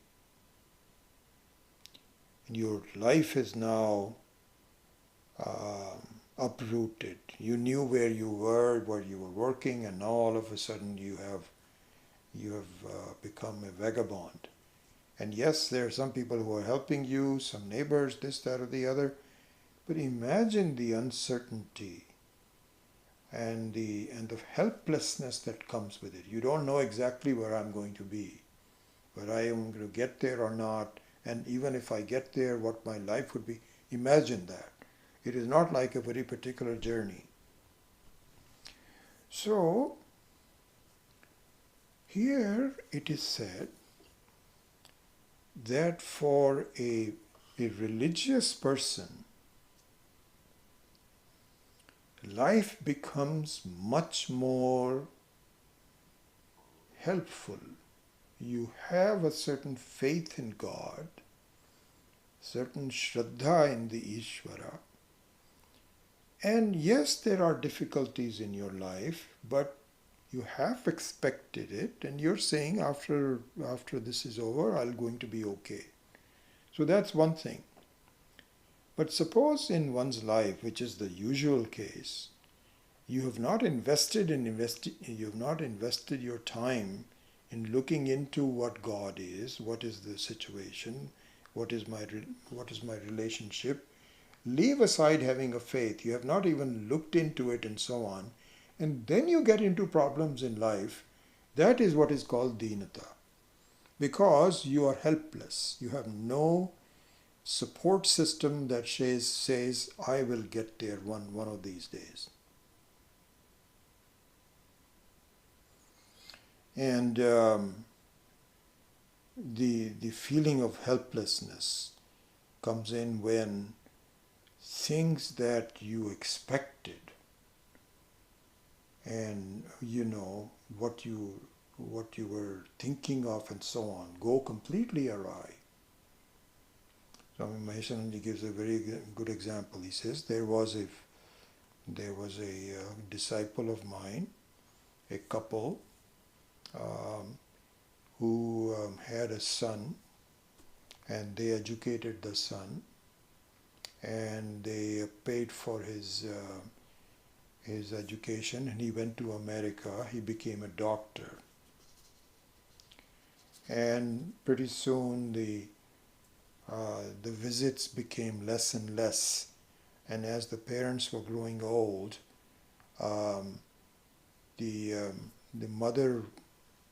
Your life is now uprooted. You knew where you were working, and now all of a sudden you have become a vagabond. And yes, there are some people who are helping you, some neighbors, this, that, or the other. But imagine the uncertainty and the helplessness that comes with it. You don't know exactly where I'm going to be, whether I am going to get there or not. And even if I get there, what my life would be. Imagine that. It is not like a very particular journey. So, here it is said that for a religious person, life becomes much more helpful. You have a certain faith in God, certain Shraddha in the Ishvara. And yes, there are difficulties in your life, but you have expected it, and you're saying after this is over, I'm going to be okay. So that's one thing. But suppose in one's life, which is the usual case, you have not invested your time in looking into what God is, what is the situation, what is my relationship. Leave aside having a faith. You have not even looked into it and so on. And then you get into problems in life. That is what is called deenata. Because you are helpless. You have no support system that says, I will get there one of these days. And the feeling of helplessness comes in when things that you expected and what you were thinking of and so on go completely awry. Swami Mahesananji gives a very good example. He says there was a disciple of mine, a couple who had a son, and they educated the son, and they paid for his education, and he went to America. He became a doctor, and pretty soon the visits became less and less, and as the parents were growing old, the mother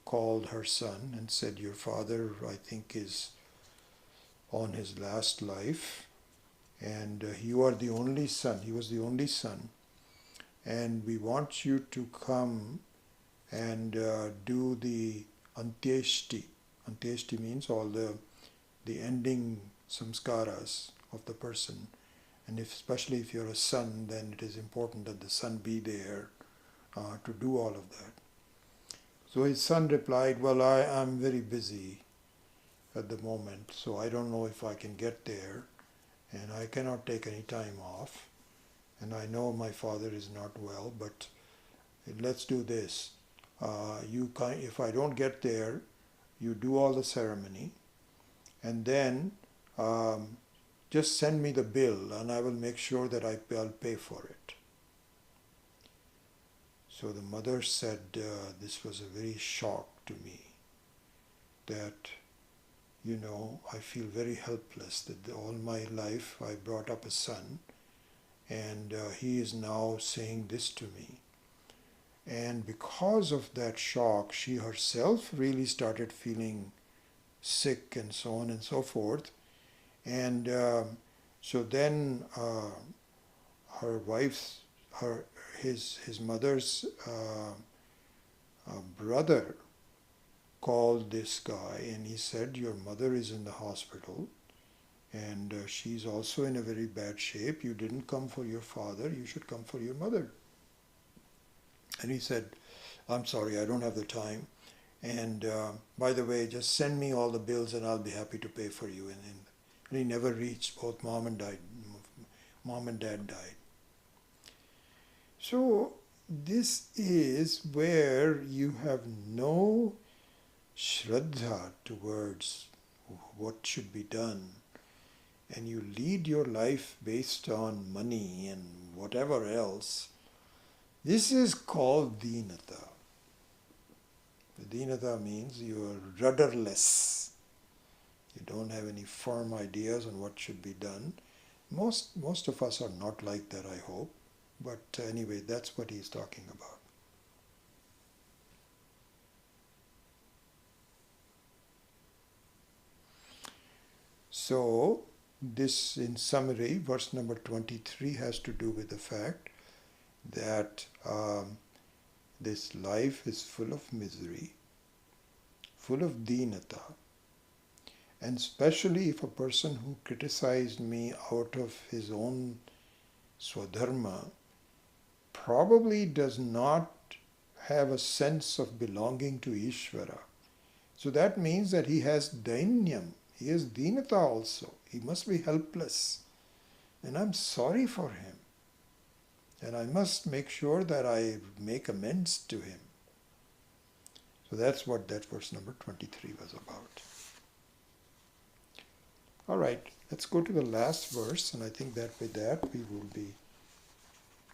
called her son and said, "Your father, I think, is on his last life, and you are the only son." He was the only son, and we want you to come and do the Antyeshti. Antyeshti means all the ending samskaras of the person. And especially if you're a son, then it is important that the son be there to do all of that. So his son replied, "Well, I'm very busy at the moment, so I don't know if I can get there, and I cannot take any time off. And I know my father is not well, but let's do this. If I don't get there, you do all the ceremony, and then just send me the bill, and I will make sure that I'll pay for it." So the mother said, this was a very shock to me, that, I feel very helpless, that all my life I brought up a son, and he is now saying this to me. And because of that shock, she herself really started feeling sick and so on and so forth. And so then her wife's, his mother's brother called this guy, and he said, "Your mother is in the hospital, and she's also in a very bad shape. You didn't come for your father, you should come for your mother." And he said, "I'm sorry, I don't have the time. And by the way, just send me all the bills and I'll be happy to pay for you." And he never reached, both mom and dad died. So this is where you have no shraddha towards what should be done, and you lead your life based on money and whatever else. This is called dhinata. Dhinata means you are rudderless. You don't have any firm ideas on what should be done. Most of us are not like that, I hope. But anyway, that's what he's talking about. So, this, in summary, verse number 23 has to do with the fact that this life is full of misery, full of dhinata, and especially if a person who criticized me out of his own Swadharma probably does not have a sense of belonging to Ishvara. So that means that he has dainyam, he has dhinata also. He must be helpless. And I'm sorry for him. And I must make sure that I make amends to him. So that's what that verse number 23 was about. All right, let's go to the last verse, and I think that with that we will be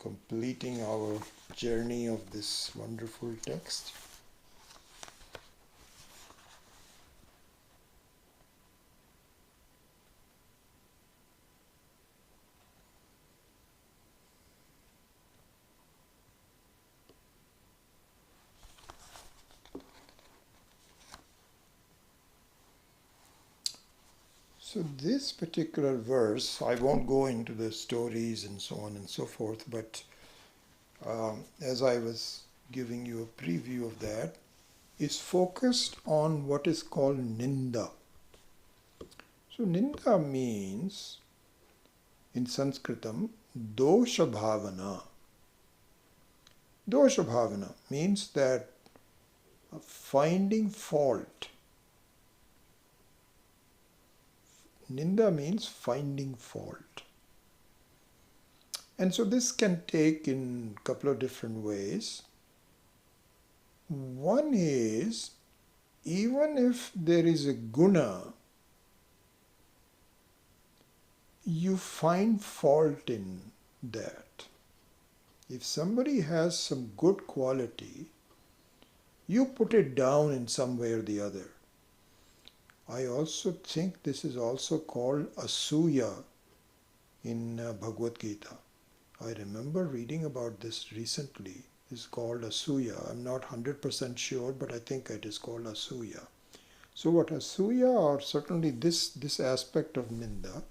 completing our journey of this wonderful text. So this particular verse, I won't go into the stories and so on and so forth, but as I was giving you a preview of that, is focused on what is called Ninda. So Ninda means, in Sanskritam, dosha bhavana. Dosha bhavana means that finding fault. Ninda means finding fault. And so this can take in a couple of different ways. One is, even if there is a guna, you find fault in that. If somebody has some good quality, you put it down in some way or the other. I also think this is also called asuya in Bhagavad Gita. I remember reading about this recently. It's called asuya. I'm not 100% sure, but I think it is called asuya. So what asuya, or certainly this aspect of ninda,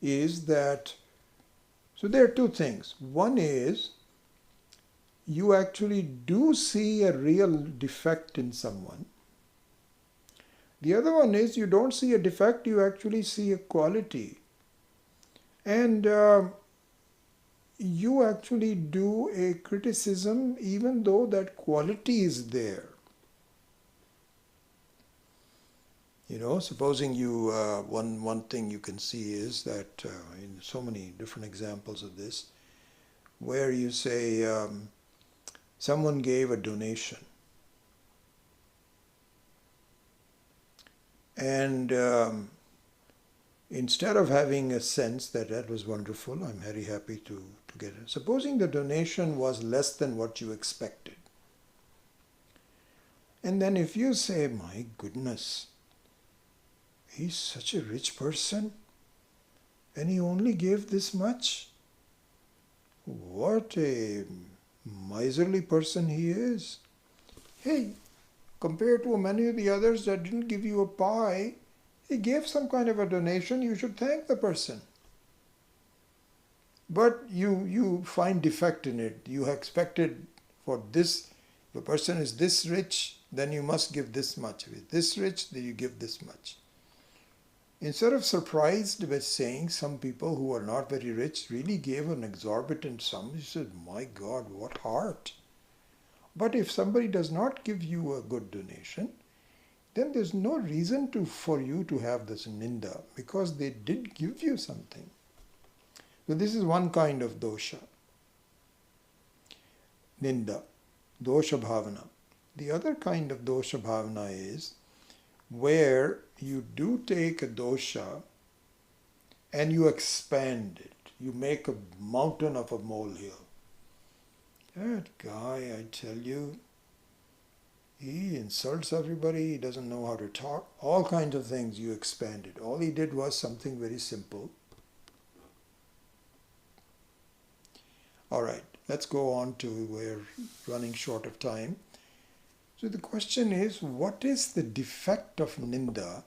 is that, so there are two things. One is, you actually do see a real defect in someone. The other one is, you don't see a defect, you actually see a quality. And you actually do a criticism even though that quality is there. You know, supposing you, one thing you can see is that, in so many different examples of this, where you say, someone gave a donation. And instead of having a sense that that was wonderful, I'm very happy to get it. Supposing the donation was less than what you expected. And then if you say, my goodness, he's such a rich person and he only gave this much. What a miserly person he is. Hey, compared to many of the others that didn't give you a pie, he gave some kind of a donation, you should thank the person. But you find defect in it. You expected for this, if a person is this rich, then you must give this much. If it's this rich, then you give this much. Instead of surprised by saying some people who are not very rich really gave an exorbitant sum, you said, my God, what heart. But if somebody does not give you a good donation, then there's no reason for you to have this ninda, because they did give you something. So this is one kind of dosha. Ninda, dosha bhavana. The other kind of dosha bhavana is where you do take a dosha and you expand it. You make a mountain of a molehill. That guy, I tell you, he insults everybody, he doesn't know how to talk, all kinds of things you expanded. All he did was something very simple. All right, let's go on to, we're running short of time. So the question is, what is the defect of ninda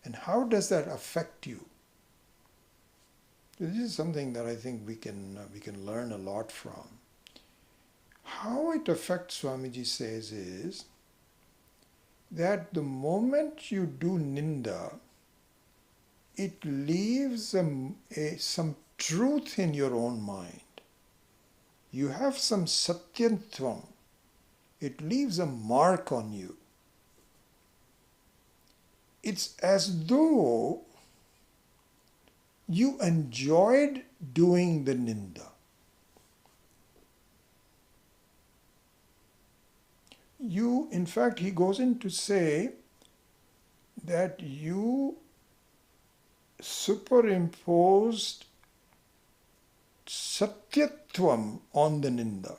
and how does that affect you? This is something that I think we can learn a lot from. How it affects, Swamiji says, is that the moment you do ninda, it leaves some truth in your own mind. You have some satyantvam. It leaves a mark on you. It's as though you enjoyed doing the ninda. In fact, he goes in to say that you superimposed satyatvam on the ninda.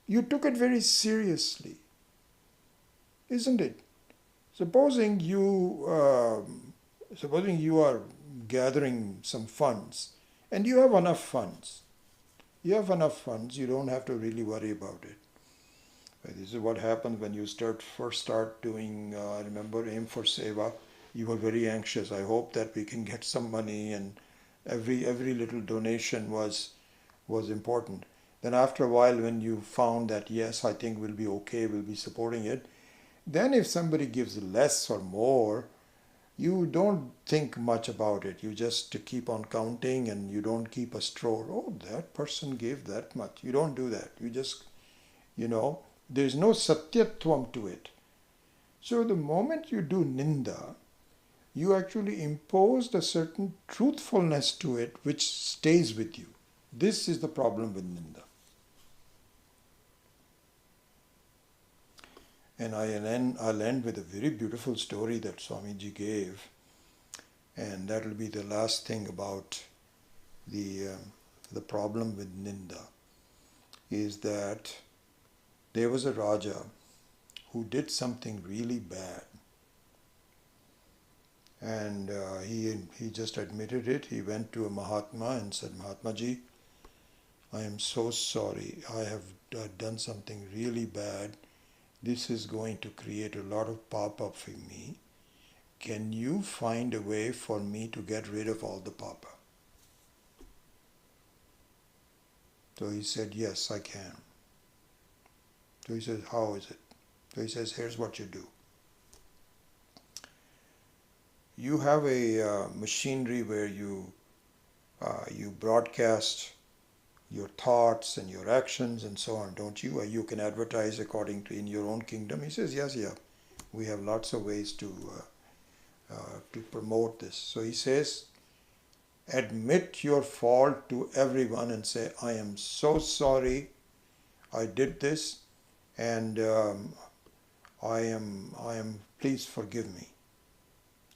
You took it very seriously, isn't it? Supposing you are gathering some funds and you have enough funds. You don't have to really worry about it. This is what happens when you first start doing, I remember Aim for Seva, you were very anxious. I hope that we can get some money, and every little donation was important. Then after a while, when you found that, yes, I think we'll be okay, we'll be supporting it, then if somebody gives less or more, you don't think much about it. You just keep on counting and you don't keep a store. Oh, that person gave that much. You don't do that. You just, there's no satyatvam to it. So the moment you do Ninda, you actually imposed a certain truthfulness to it which stays with you. This is the problem with Ninda. And I'll end with a very beautiful story that Swamiji gave. And that will be the last thing about the problem with Ninda, is that there was a Raja who did something really bad. And he just admitted it. He went to a Mahatma and said, Mahatma Ji, I am so sorry. I have done something really bad. This is going to create a lot of papa for me. Can you find a way for me to get rid of all the papa? So he said, yes, I can. So he says, how is it? So he says, here's what you do. You have a machinery where you broadcast your thoughts and your actions and so on, don't you? You can advertise according to in your own kingdom. He says, yes, yeah. We have lots of ways to promote this. So he says, admit your fault to everyone and say, I am so sorry I did this, and I am please forgive me.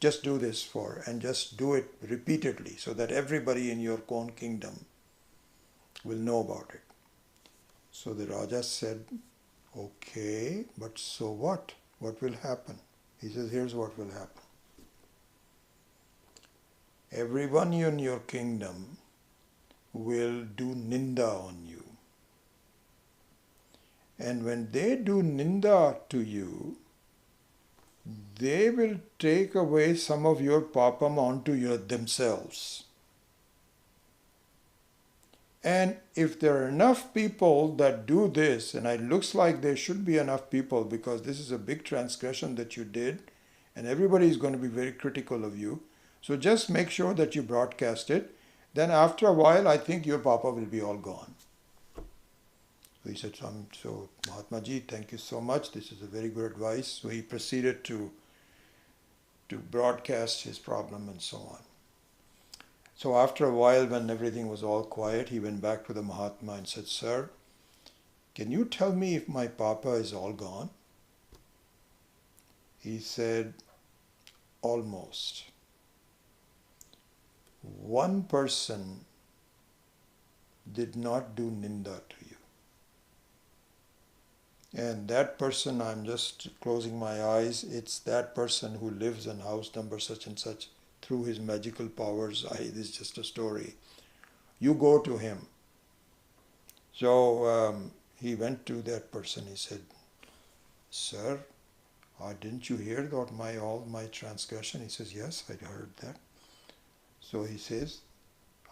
Just do this and just do it repeatedly so that everybody in your own kingdom will know about it. So the Raja said, okay, but so what? What will happen? He says, here's what will happen. Everyone in your kingdom will do Ninda on you. And when they do Ninda to you, they will take away some of your papam onto themselves. And if there are enough people that do this, and it looks like there should be enough people because this is a big transgression that you did, and everybody is going to be very critical of you, so just make sure that you broadcast it. Then after a while, I think your papa will be all gone. So he said, so Mahatma Ji, thank you so much. This is a very good advice. So he proceeded to broadcast his problem and so on. So after a while, when everything was all quiet, he went back to the Mahatma and said, sir, can you tell me if my papa is all gone? He said, almost. One person did not do Ninda to you. And that person, I'm just closing my eyes, it's that person who lives in house number such and such through his magical powers. This is just a story. You go to him. So he went to that person. He said, sir, didn't you hear about all my transgression? He says, yes, I heard that. So he says,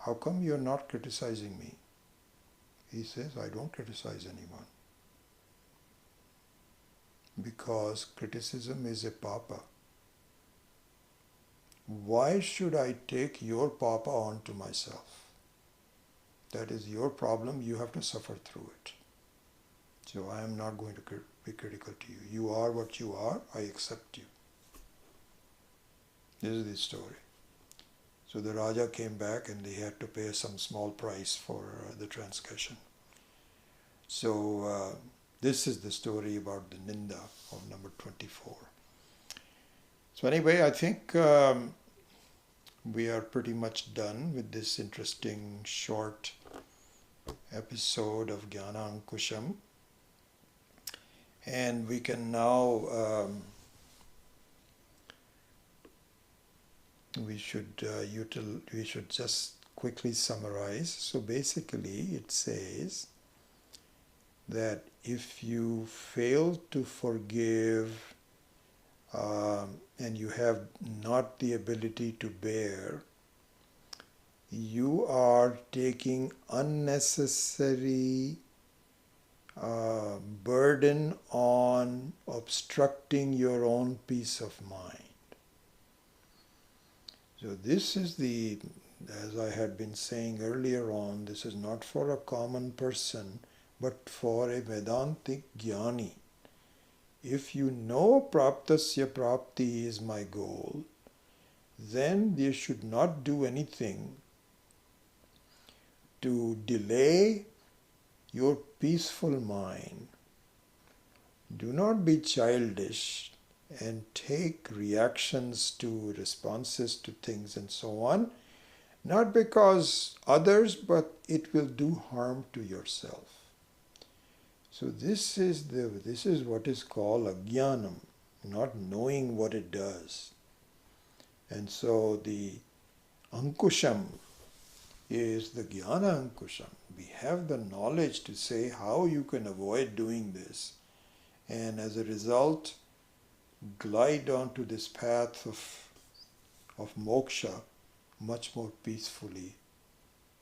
how come you're not criticizing me? He says, I don't criticize anyone. Because criticism is a papa. Why should I take your papa onto myself? That is your problem. You have to suffer through it. So I am not going to be critical to you. You are what you are. I accept you. This is the story. So the Raja came back and they had to pay some small price for the transgression. So this is the story about the Ninda of number 24. So anyway, I think we are pretty much done with this interesting short episode of Gyanankusham. And we can now, we should just quickly summarize. So basically it says that if you fail to forgive and you have not the ability to bear, you are taking unnecessary burden on obstructing your own peace of mind. So this is the, as I had been saying earlier on, this is not for a common person, but for a Vedantic Jnani. If you know Praptasya Prapti is my goal, then you should not do anything to delay your peaceful mind. Do not be childish and take reactions to responses to things and so on, not because others, but it will do harm to yourself. So this is what is called ajnanam, not knowing what it does. And so the ankusham is the jnana ankusham. We have the knowledge to say how you can avoid doing this, and as a result glide onto this path of moksha much more peacefully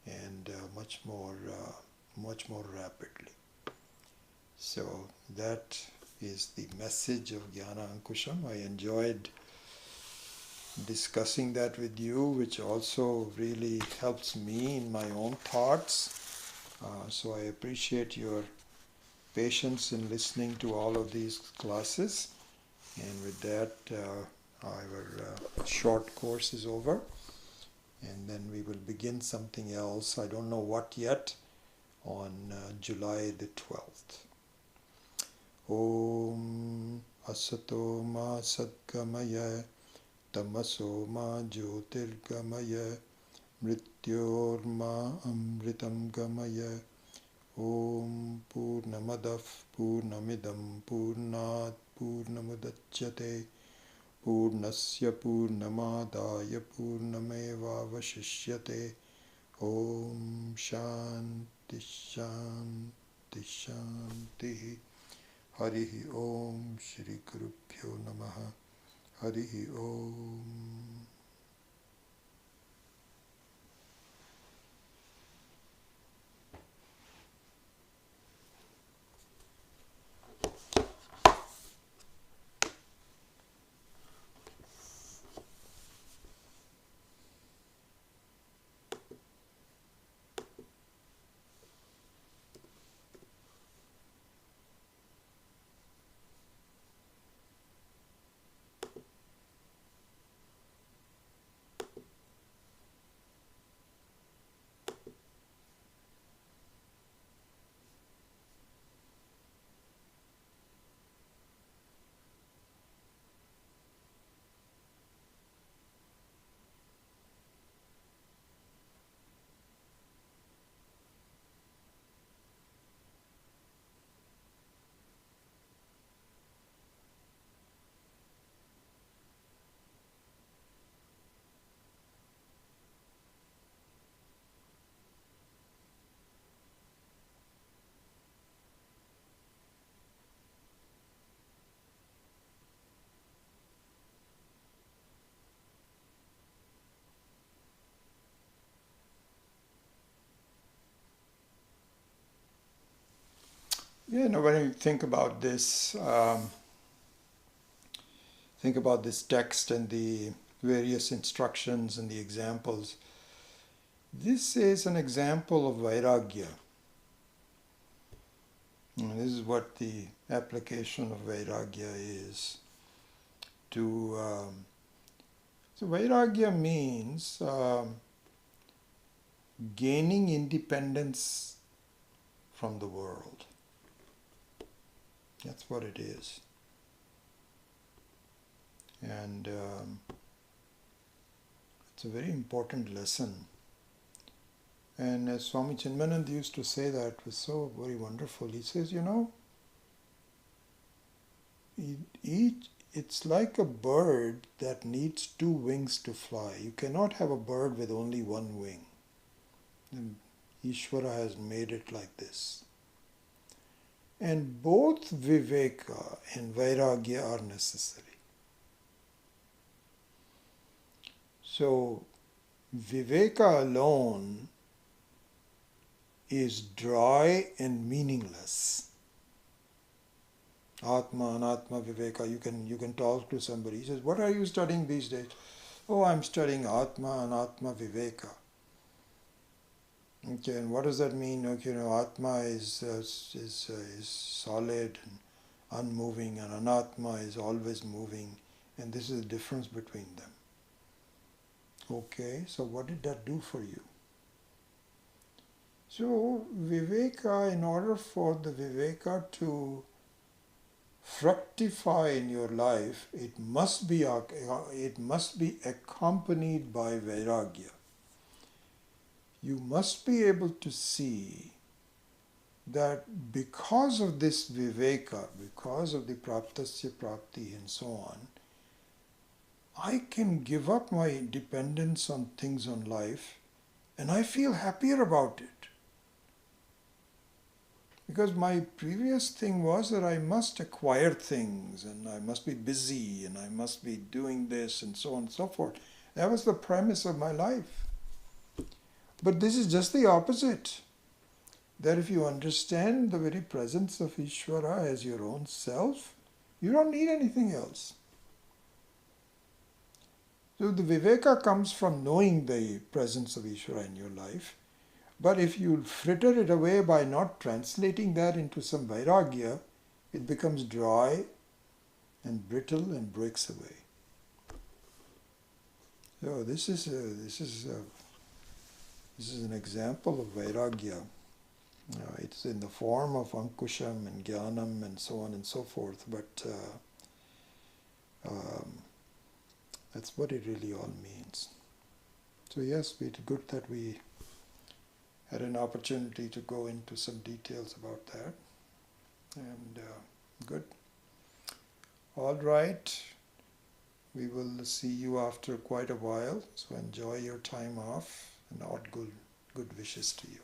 and much more rapidly. So that is the message of Gyanankusham. I enjoyed discussing that with you, which also really helps me in my own thoughts. So I appreciate your patience in listening to all of these classes. And with that, our short course is over. And then we will begin something else. I don't know what yet, on July the 12th. Om Asato Ma Satgamaya Tamaso Ma Jyotirgamaya Mrityor Ma Amritam Gamaya Om Purnamadav Purnamidam Purnat Purnamudachyate Purnasya Purnamadaya Purnameva Vashishyate Om Shanti Shanti Shanti Harihi Om Shri Gurubhyo Namaha Harihi Om. Yeah, no, when you think about this text and the various instructions and the examples, this is an example of vairagya. And this is what the application of vairagya is. So vairagya means gaining independence from the world. That's what it is. And it's a very important lesson. And as Swami Chinmayananda used to say, that was so very wonderful. He says, it's like a bird that needs two wings to fly. You cannot have a bird with only one wing. And Ishvara has made it like this. And both viveka and vairagya are necessary. So, viveka alone is dry and meaningless. Atma, Anatma, Viveka. You can talk to somebody. He says, "What are you studying these days?" oh, I'm studying Atma and Atma Viveka. Okay, and what does that mean? Okay, Atma is solid and unmoving, and Anatma is always moving, and this is the difference between them. Okay, so what did that do for you? So Viveka, in order for the Viveka to fructify in your life, it must be accompanied by Vairagya. You must be able to see that because of this Viveka, because of the Praptasya Prapti and so on, I can give up my dependence on things on life and I feel happier about it. Because my previous thing was that I must acquire things and I must be busy and I must be doing this and so on and so forth. That was the premise of my life. But this is just the opposite. That if you understand the very presence of Ishvara as your own self, you don't need anything else. So the Viveka comes from knowing the presence of Ishvara in your life. But if you fritter it away by not translating that into some Vairagya, it becomes dry and brittle and breaks away. So this is an example of Vairagya. It's in the form of Ankusham and Gyanam and so on and so forth, but that's what it really all means. So yes, it's good that we had an opportunity to go into some details about that. And good. All right. We will see you after quite a while. So enjoy your time off and all good wishes to you.